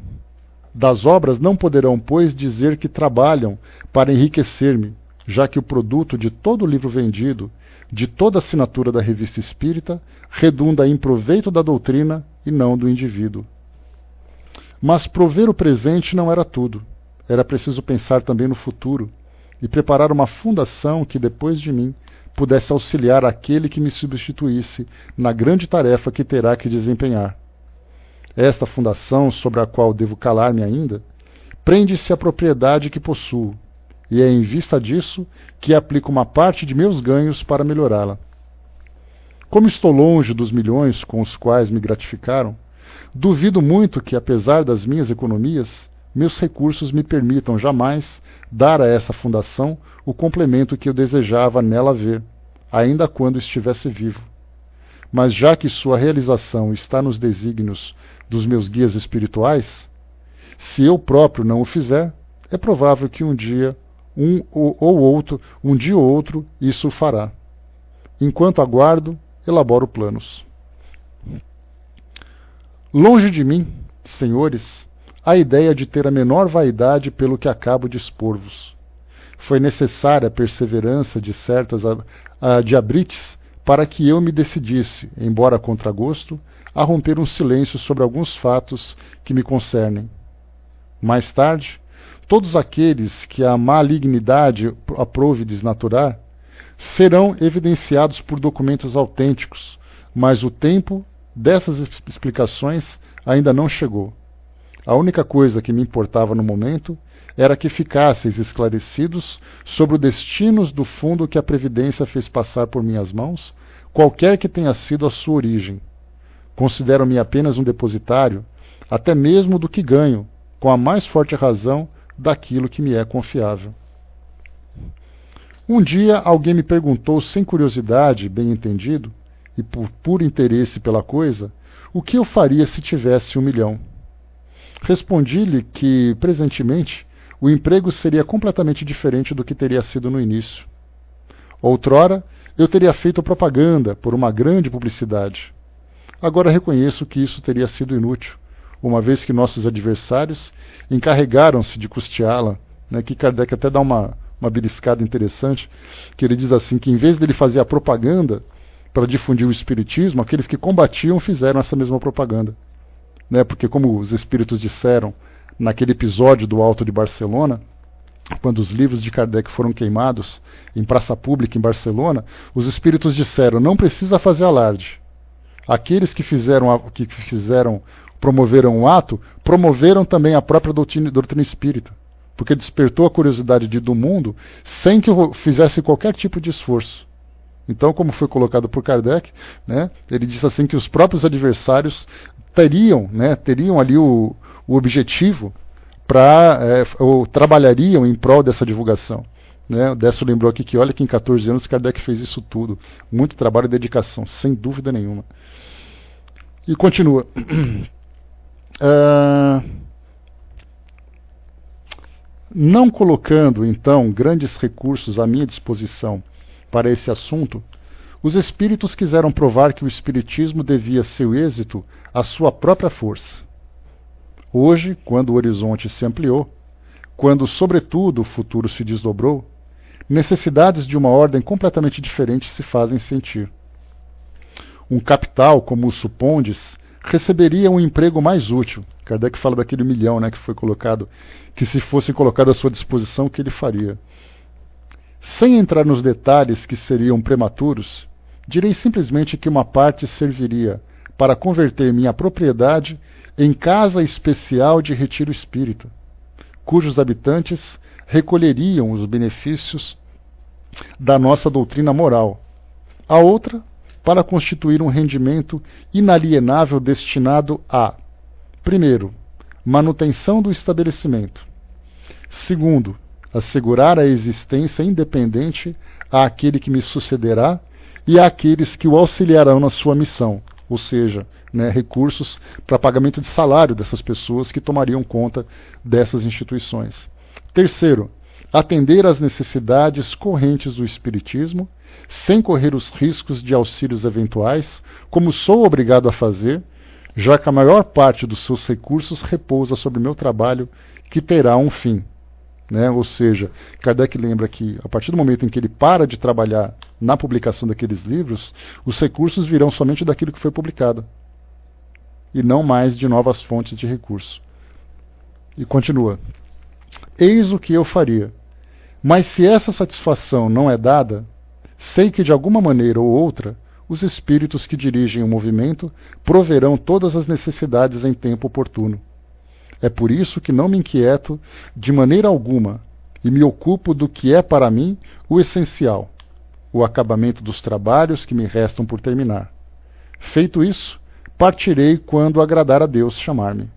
das obras não poderão, pois, dizer que trabalham para enriquecer-me, já que o produto de todo livro vendido, de toda assinatura da Revista Espírita, redunda em proveito da doutrina e não do indivíduo. Mas prover o presente não era tudo. Era preciso pensar também no futuro e preparar uma fundação que, depois de mim, pudesse auxiliar aquele que me substituísse na grande tarefa que terá que desempenhar. Esta fundação, sobre a qual devo calar-me ainda, prende-se à propriedade que possuo, e é em vista disso que aplico uma parte de meus ganhos para melhorá-la. Como estou longe dos milhões com os quais me gratificaram, duvido muito que, apesar das minhas economias, meus recursos me permitam jamais dar a essa fundação o complemento que eu desejava nela ver, ainda quando estivesse vivo. Mas já que sua realização está nos desígnios dos meus guias espirituais, se eu próprio não o fizer, é provável que um dia ou outro, isso o fará. Enquanto aguardo, elaboro planos. Longe de mim, senhores, a ideia de ter a menor vaidade pelo que acabo de expor-vos. Foi necessária a perseverança de certas diabrites para que eu me decidisse, embora a contragosto, a romper um silêncio sobre alguns fatos que me concernem. Mais tarde, todos aqueles que a malignidade aprouve desnaturar serão evidenciados por documentos autênticos, mas o tempo dessas explicações ainda não chegou. A única coisa que me importava no momento era que ficasseis esclarecidos sobre o destino do fundo que a Previdência fez passar por minhas mãos, qualquer que tenha sido a sua origem. Considero-me apenas um depositário, até mesmo do que ganho, com a mais forte razão daquilo que me é confiável. Um dia alguém me perguntou, sem curiosidade, bem entendido, e por puro interesse pela coisa, o que eu faria se tivesse 1 milhão. Respondi-lhe que, presentemente, o emprego seria completamente diferente do que teria sido no início. Outrora, eu teria feito propaganda por uma grande publicidade. Agora reconheço que isso teria sido inútil, uma vez que nossos adversários encarregaram-se de custeá-la, né, que Kardec até dá uma beliscada interessante, que ele diz assim, que em vez dele fazer a propaganda para difundir o espiritismo, aqueles que combatiam fizeram essa mesma propaganda. Né? Porque, como os espíritos disseram naquele episódio do Alto de Barcelona, quando os livros de Kardec foram queimados em praça pública em Barcelona, os espíritos disseram: não precisa fazer alarde. Aqueles que promoveram o ato, promoveram também a própria doutrina espírita, porque despertou a curiosidade do mundo sem que fizesse qualquer tipo de esforço. Então, como foi colocado por Kardec, né, ele disse assim que os próprios adversários teriam ali o objetivo ou trabalhariam em prol dessa divulgação. Né? O Décio lembrou aqui que olha que em 14 anos Kardec fez isso tudo. Muito trabalho e dedicação, sem dúvida nenhuma. E continua. Não colocando, então, grandes recursos à minha disposição para esse assunto, os espíritos quiseram provar que o espiritismo devia seu êxito à sua própria força. Hoje, quando o horizonte se ampliou, quando, sobretudo, o futuro se desdobrou, necessidades de uma ordem completamente diferente se fazem sentir. Um capital, como o supondes, receberia um emprego mais útil. Kardec fala daquele 1 milhão, né, que foi colocado, que se fosse colocado à sua disposição, o que ele faria? Sem entrar nos detalhes que seriam prematuros, direi simplesmente que uma parte serviria para converter minha propriedade em casa especial de retiro espírita, cujos habitantes recolheriam os benefícios da nossa doutrina moral. A outra, para constituir um rendimento inalienável destinado a, primeiro, manutenção do estabelecimento. Segundo, assegurar a existência independente àquele que me sucederá e àqueles que o auxiliarão na sua missão, ou seja, recursos para pagamento de salário dessas pessoas que tomariam conta dessas instituições. Terceiro, atender às necessidades correntes do espiritismo, sem correr os riscos de auxílios eventuais, como sou obrigado a fazer, já que a maior parte dos seus recursos repousa sobre meu trabalho, que terá um fim. Ou seja, Kardec lembra que, a partir do momento em que ele para de trabalhar na publicação daqueles livros, os recursos virão somente daquilo que foi publicado, e não mais de novas fontes de recurso. E continua. Eis o que eu faria. Mas se essa satisfação não é dada, sei que de alguma maneira ou outra, os espíritos que dirigem o movimento proverão todas as necessidades em tempo oportuno. É por isso que não me inquieto de maneira alguma e me ocupo do que é para mim o essencial, o acabamento dos trabalhos que me restam por terminar. Feito isso, partirei quando agradar a Deus chamar-me.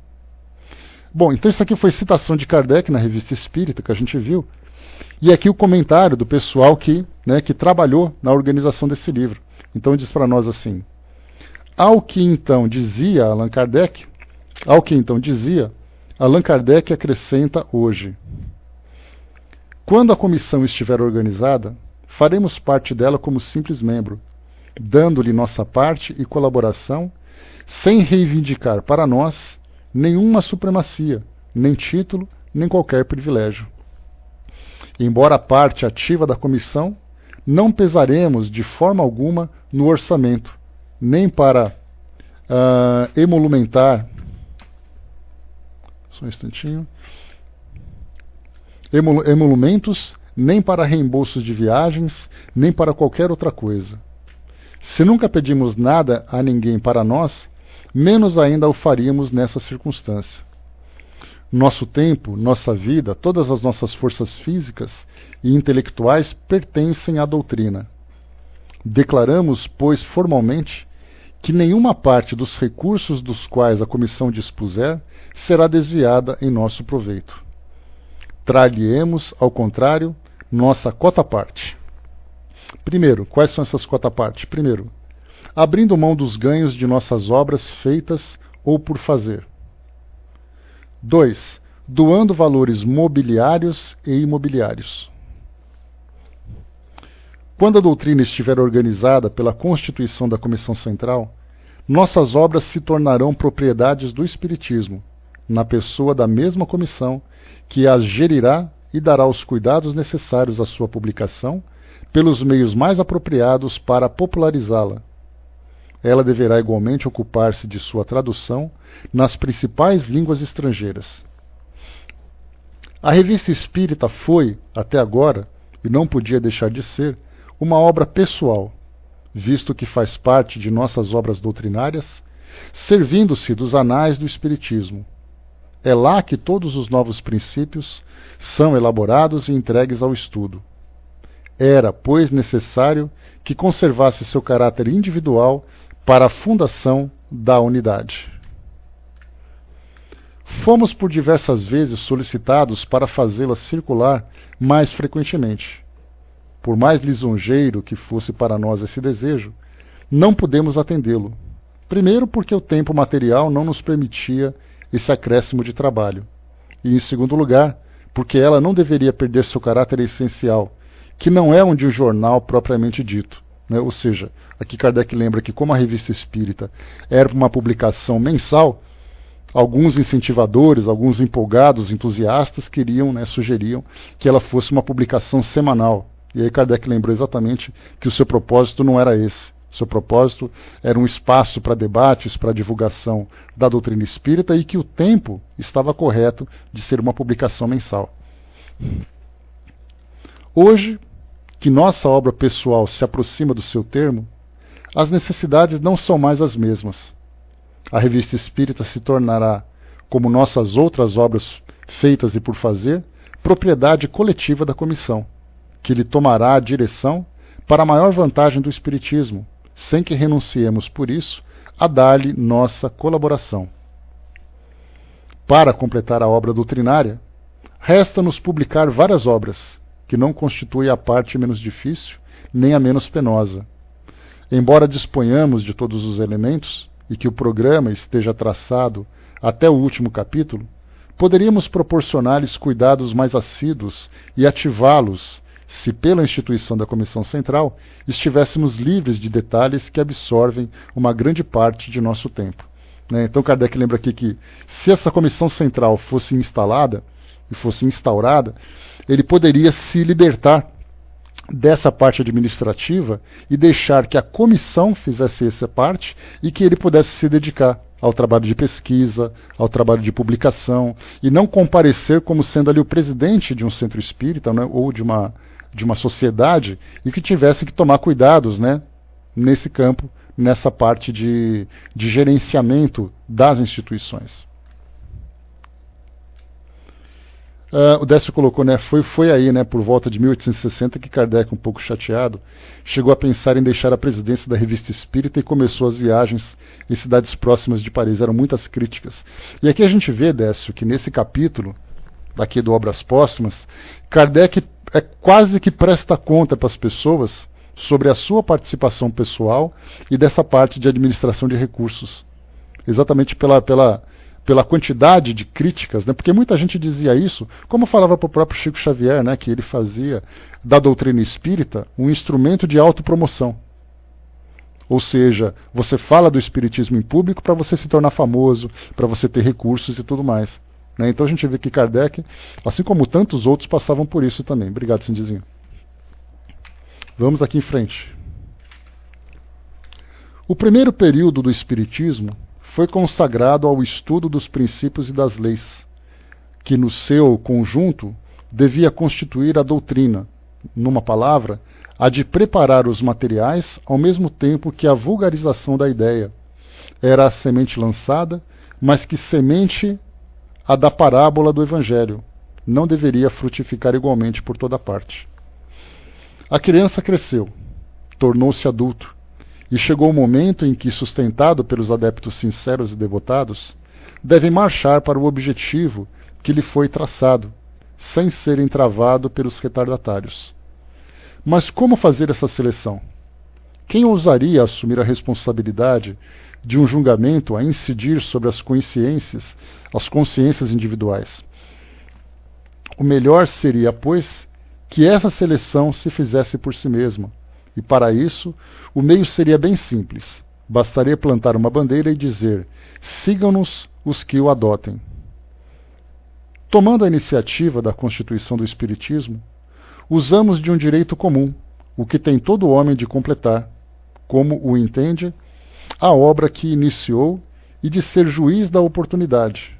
Bom, então isso aqui foi citação de Kardec na Revista Espírita, que a gente viu, e aqui o comentário do pessoal que trabalhou na organização desse livro. Então diz para nós assim: ao que então dizia Allan Kardec acrescenta hoje: quando a comissão estiver organizada, faremos parte dela como simples membro, dando-lhe nossa parte e colaboração, sem reivindicar para nós nenhuma supremacia, nem título, nem qualquer privilégio. Embora a parte ativa da comissão, não pesaremos de forma alguma no orçamento, nem para emolumentar. Só um instantinho. Emolumentos, nem para reembolsos de viagens, nem para qualquer outra coisa. Se nunca pedimos nada a ninguém para nós, menos ainda o faríamos nessa circunstância. Nosso tempo, nossa vida, todas as nossas forças físicas e intelectuais pertencem à doutrina. Declaramos, pois, formalmente, que nenhuma parte dos recursos dos quais a comissão dispuser será desviada em nosso proveito. Traremos, ao contrário, nossa quota-parte. Primeiro, quais são essas quota-parte? Primeiro, abrindo mão dos ganhos de nossas obras feitas ou por fazer. 2. Doando valores mobiliários e imobiliários. Quando a doutrina estiver organizada pela constituição da Comissão Central, nossas obras se tornarão propriedades do Espiritismo, na pessoa da mesma comissão, que as gerirá e dará os cuidados necessários à sua publicação, pelos meios mais apropriados para popularizá-la, ela deverá igualmente ocupar-se de sua tradução nas principais línguas estrangeiras. A Revista Espírita foi, até agora, e não podia deixar de ser, uma obra pessoal, visto que faz parte de nossas obras doutrinárias, servindo-se dos anais do Espiritismo. É lá que todos os novos princípios são elaborados e entregues ao estudo. Era, pois, necessário que conservasse seu caráter individual para a fundação da unidade. Fomos por diversas vezes solicitados para fazê-la circular mais frequentemente. Por mais lisonjeiro que fosse para nós esse desejo, não pudemos atendê-lo. Primeiro, porque o tempo material não nos permitia esse acréscimo de trabalho. E, em segundo lugar, porque ela não deveria perder seu caráter essencial, que não é um de um jornal propriamente dito. Ou seja, aqui Kardec lembra que, como a Revista Espírita era uma publicação mensal, alguns incentivadores, alguns empolgados, entusiastas sugeriam que ela fosse uma publicação semanal. E aí Kardec lembrou exatamente que o seu propósito não era esse. Seu propósito era um espaço para debates, para divulgação da doutrina espírita, e que o tempo estava correto de ser uma publicação mensal. Hoje, que nossa obra pessoal se aproxima do seu termo, as necessidades não são mais as mesmas. A Revista Espírita se tornará, como nossas outras obras feitas e por fazer, propriedade coletiva da comissão, que lhe tomará a direção para a maior vantagem do Espiritismo, sem que renunciemos, por isso, a dar-lhe nossa colaboração. Para completar a obra doutrinária, resta-nos publicar várias obras, que não constituem a parte menos difícil, nem a menos penosa. Embora disponhamos de todos os elementos, e que o programa esteja traçado até o último capítulo, poderíamos proporcionar-lhes cuidados mais assíduos e ativá-los, se pela instituição da Comissão Central estivéssemos livres de detalhes que absorvem uma grande parte de nosso tempo. Então Kardec lembra aqui que, se essa Comissão Central fosse instalada e fosse instaurada, ele poderia se libertar dessa parte administrativa e deixar que a comissão fizesse essa parte e que ele pudesse se dedicar ao trabalho de pesquisa, ao trabalho de publicação, e não comparecer como sendo ali o presidente de um centro espírita, ou de uma sociedade, e que tivesse que tomar cuidados nesse campo, nessa parte de gerenciamento das instituições. O Décio colocou, foi aí, por volta de 1860, que Kardec, um pouco chateado, chegou a pensar em deixar a presidência da Revista Espírita e começou as viagens em cidades próximas de Paris. Eram muitas críticas. E aqui a gente vê, Décio, que nesse capítulo, aqui do Obras Póstumas, Kardec quase que presta conta para as pessoas sobre a sua participação pessoal e dessa parte de administração de recursos. Exatamente pela quantidade de críticas, porque muita gente dizia isso, como falava para o próprio Chico Xavier, que ele fazia da doutrina espírita um instrumento de autopromoção. Ou seja, você fala do espiritismo em público para você se tornar famoso, para você ter recursos e tudo mais. Então a gente vê que Kardec, assim como tantos outros, passavam por isso também. Obrigado, Cindizinho. Vamos aqui em frente. O primeiro período do espiritismo foi consagrado ao estudo dos princípios e das leis, que no seu conjunto devia constituir a doutrina, numa palavra, a de preparar os materiais ao mesmo tempo que a vulgarização da ideia. Era a semente lançada, mas que semente a da parábola do Evangelho não deveria frutificar igualmente por toda parte. A criança cresceu, tornou-se adulto, e chegou o momento em que, sustentado pelos adeptos sinceros e devotados, deve marchar para o objetivo que lhe foi traçado, sem ser entravado pelos retardatários. Mas como fazer essa seleção? Quem ousaria assumir a responsabilidade de um julgamento a incidir sobre as consciências individuais? O melhor seria, pois, que essa seleção se fizesse por si mesma, e para isso o meio seria bem simples. Bastaria plantar uma bandeira e dizer: sigam-nos os que o adotem. Tomando a iniciativa da constituição do Espiritismo, usamos de um direito comum, o que tem todo homem de completar, como o entende, a obra que iniciou e de ser juiz da oportunidade.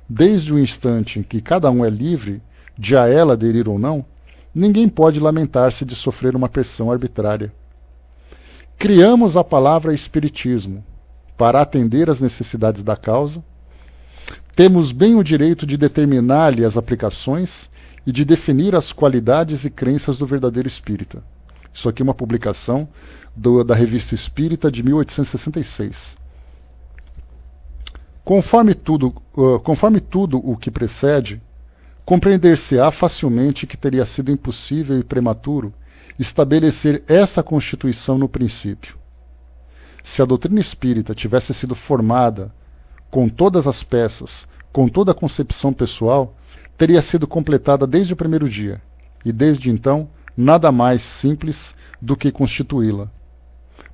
Desde o instante em que cada um é livre de a ela aderir ou não, ninguém pode lamentar-se de sofrer uma pressão arbitrária. Criamos a palavra espiritismo para atender às necessidades da causa. Temos bem o direito de determinar-lhe as aplicações e de definir as qualidades e crenças do verdadeiro espírita. Isso aqui é uma publicação da Revista Espírita de 1866. Conforme tudo o que precede, compreender-se-á facilmente que teria sido impossível e prematuro estabelecer essa constituição no princípio. Se a doutrina espírita tivesse sido formada com todas as peças, com toda a concepção pessoal, teria sido completada desde o primeiro dia, e desde então nada mais simples do que constituí-la.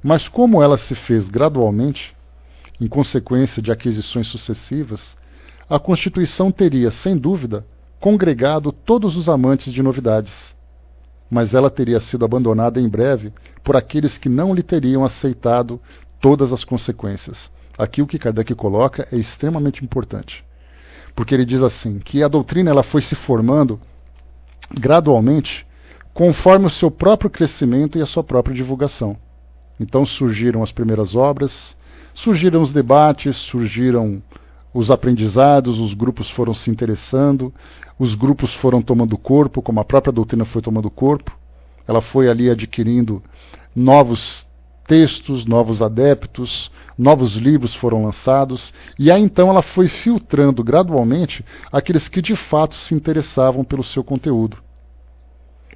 Mas como ela se fez gradualmente, em consequência de aquisições sucessivas, a Constituição teria, sem dúvida, congregado todos os amantes de novidades, mas ela teria sido abandonada em breve por aqueles que não lhe teriam aceitado todas as consequências. Aqui o que Kardec coloca é extremamente importante, porque ele diz assim, que a doutrina ela foi se formando gradualmente conforme o seu próprio crescimento e a sua própria divulgação. Então surgiram as primeiras obras, surgiram os debates, surgiram os aprendizados, os grupos foram se interessando, os grupos foram tomando corpo, como a própria doutrina foi tomando corpo. Ela foi ali adquirindo novos textos, novos adeptos, novos livros foram lançados, e aí então ela foi filtrando gradualmente aqueles que de fato se interessavam pelo seu conteúdo.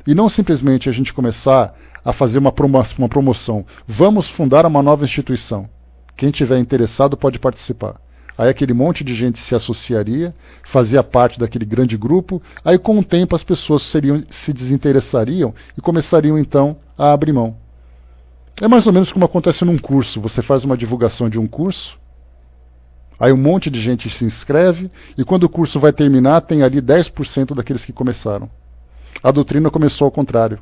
E não simplesmente a gente começar a fazer uma promoção. Vamos fundar uma nova instituição. Quem tiver interessado pode participar. Aí aquele monte de gente se associaria, fazia parte daquele grande grupo, aí com o tempo as pessoas se desinteressariam e começariam então a abrir mão. É mais ou menos como acontece num curso. Você faz uma divulgação de um curso, aí um monte de gente se inscreve, e quando o curso vai terminar, tem ali 10% daqueles que começaram. A doutrina começou ao contrário.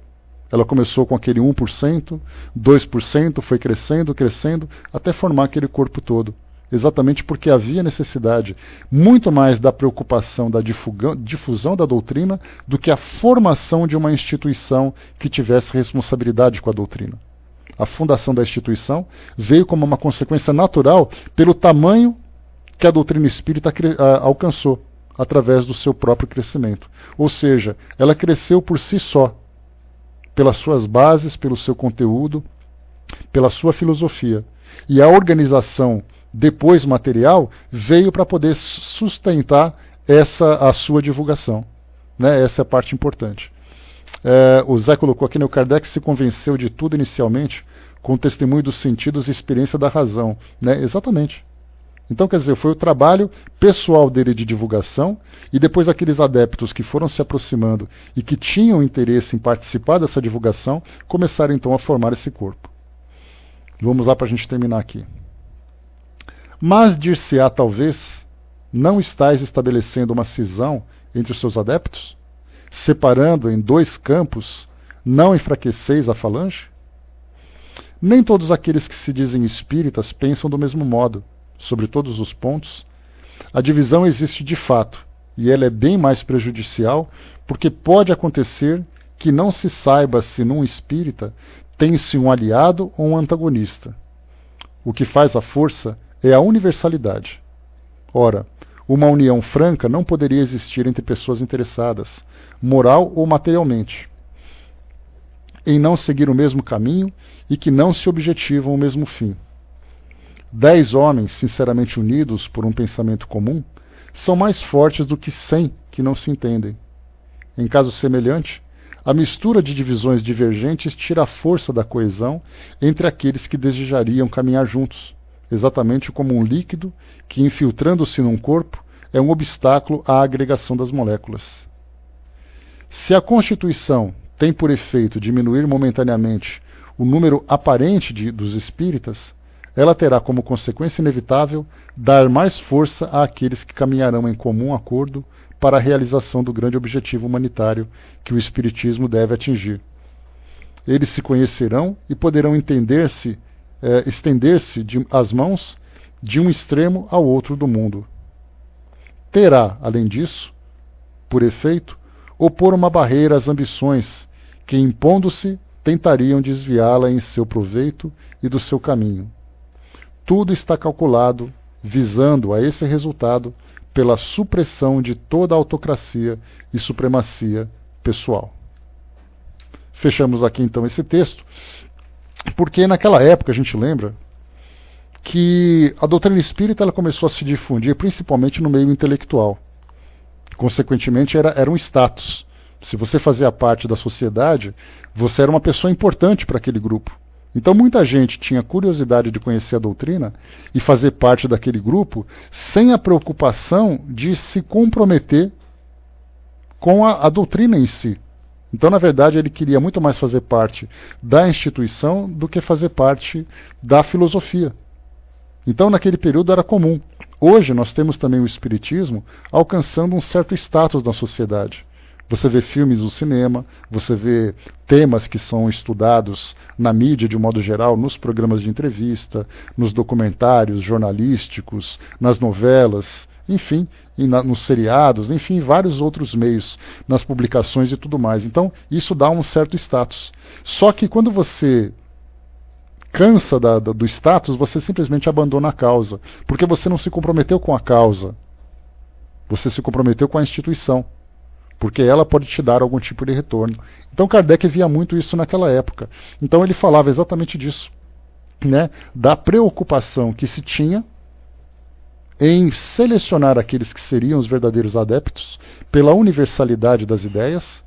Ela começou com aquele 1%, 2%, foi crescendo, crescendo, até formar aquele corpo todo. Exatamente porque havia necessidade muito mais da preocupação da difusão da doutrina do que a formação de uma instituição que tivesse responsabilidade com a doutrina. A fundação da instituição veio como uma consequência natural pelo tamanho que a doutrina espírita alcançou através do seu próprio crescimento. Ou seja, ela cresceu por si só, pelas suas bases, pelo seu conteúdo, pela sua filosofia. E a organização depois material veio para poder sustentar a sua divulgação. Né? Essa é a parte importante. O Zé colocou aqui, o Kardec se convenceu de tudo inicialmente com o testemunho dos sentidos e experiência da razão. Né? Exatamente. Então, quer dizer, foi o trabalho pessoal dele de divulgação, e depois aqueles adeptos que foram se aproximando e que tinham interesse em participar dessa divulgação, começaram então a formar esse corpo. Vamos lá para a gente terminar aqui. Mas dir-se-á talvez, não estáis estabelecendo uma cisão entre os seus adeptos? Separando em dois campos, não enfraqueceis a falange? Nem todos aqueles que se dizem espíritas pensam do mesmo modo, sobre todos os pontos. A divisão existe de fato, e ela é bem mais prejudicial, porque pode acontecer que não se saiba se num espírita tem-se um aliado ou um antagonista. O que faz a força é a universalidade. Ora, uma união franca não poderia existir entre pessoas interessadas, moral ou materialmente, em não seguir o mesmo caminho e que não se objetivam o mesmo fim. 10 homens sinceramente unidos por um pensamento comum são mais fortes do que 100 que não se entendem. Em caso semelhante, a mistura de divisões divergentes tira a força da coesão entre aqueles que desejariam caminhar juntos, exatamente como um líquido que, infiltrando-se num corpo, é um obstáculo à agregação das moléculas. Se a Constituição tem por efeito diminuir momentaneamente o número aparente dos espíritas, ela terá como consequência inevitável dar mais força àqueles que caminharão em comum acordo para a realização do grande objetivo humanitário que o Espiritismo deve atingir. Eles se conhecerão e poderão entender-se estender-se as mãos de um extremo ao outro do mundo. Terá, além disso, por efeito, opor uma barreira às ambições que, impondo-se, tentariam desviá-la em seu proveito e do seu caminho. Tudo está calculado, visando a esse resultado, pela supressão de toda a autocracia e supremacia pessoal. Fechamos aqui então esse texto, porque naquela época a gente lembra que a doutrina espírita ela começou a se difundir principalmente no meio intelectual. Consequentemente, era um status. Se você fazia parte da sociedade, você era uma pessoa importante para aquele grupo. Então muita gente tinha curiosidade de conhecer a doutrina e fazer parte daquele grupo sem a preocupação de se comprometer com a doutrina em si. Então, na verdade, ele queria muito mais fazer parte da instituição do que fazer parte da filosofia. Então, naquele período era comum. Hoje nós temos também o espiritismo alcançando um certo status na sociedade. Você vê filmes no cinema, você vê temas que são estudados na mídia de um modo geral, nos programas de entrevista, nos documentários jornalísticos, nas novelas, enfim, nos seriados, enfim, em vários outros meios, nas publicações e tudo mais. Então, isso dá um certo status. Só que quando você cansa do status, você simplesmente abandona a causa, porque você não se comprometeu com a causa, você se comprometeu com a instituição, porque ela pode te dar algum tipo de retorno. Então Kardec via muito isso naquela época. Então ele falava exatamente disso, né? Da preocupação que se tinha em selecionar aqueles que seriam os verdadeiros adeptos pela universalidade das ideias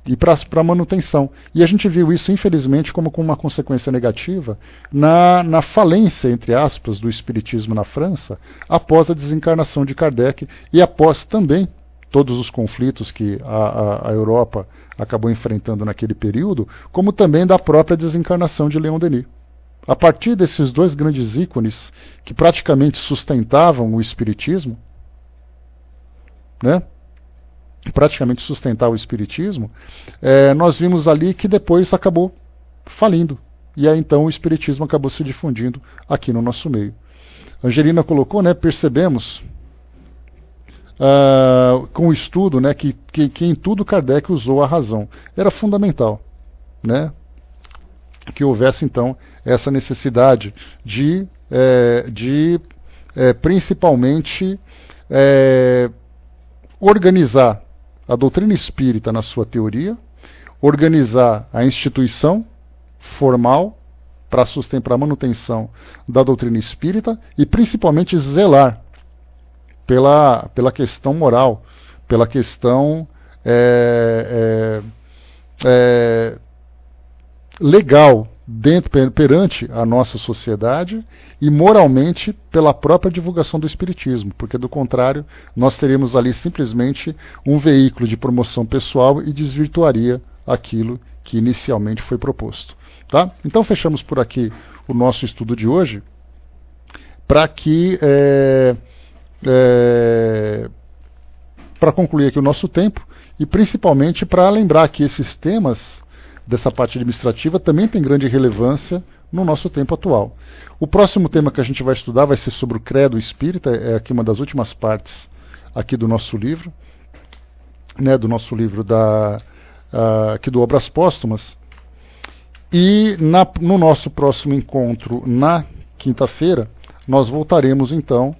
e para a manutenção. E a gente viu isso, infelizmente, como com uma consequência negativa na falência, entre aspas, do espiritismo na França, após a desencarnação de Kardec e após também todos os conflitos que a Europa acabou enfrentando naquele período, como também da própria desencarnação de Leon Denis. A partir desses dois grandes ícones que praticamente sustentavam o espiritismo, né? Praticamente sustentar o espiritismo, nós vimos ali que depois acabou falindo. E aí então o espiritismo acabou se difundindo aqui no nosso meio. Angelina colocou, né, percebemos com o estudo, né, que em tudo Kardec usou a razão. Era fundamental, né, que houvesse então essa necessidade de principalmente organizar a doutrina espírita na sua teoria, organizar a instituição formal para a manutenção da doutrina espírita e principalmente zelar pela questão moral, pela questão legal perante a nossa sociedade e moralmente pela própria divulgação do espiritismo, porque do contrário nós teríamos ali simplesmente um veículo de promoção pessoal e desvirtuaria aquilo que inicialmente foi proposto. Tá? Então fechamos por aqui o nosso estudo de hoje, para que para concluir aqui o nosso tempo e principalmente para lembrar que esses temas dessa parte administrativa também tem grande relevância no nosso tempo atual. O próximo tema que a gente vai estudar vai ser sobre o credo espírita, é aqui uma das últimas partes aqui do nosso livro, né, do nosso livro aqui do Obras Póstumas. E no nosso próximo encontro, na quinta-feira, nós voltaremos então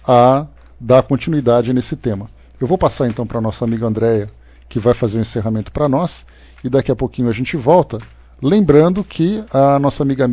a dar continuidade nesse tema. Eu vou passar então para a nossa amiga Andréia, que vai fazer o encerramento para nós, e daqui a pouquinho a gente volta, lembrando que a nossa amiga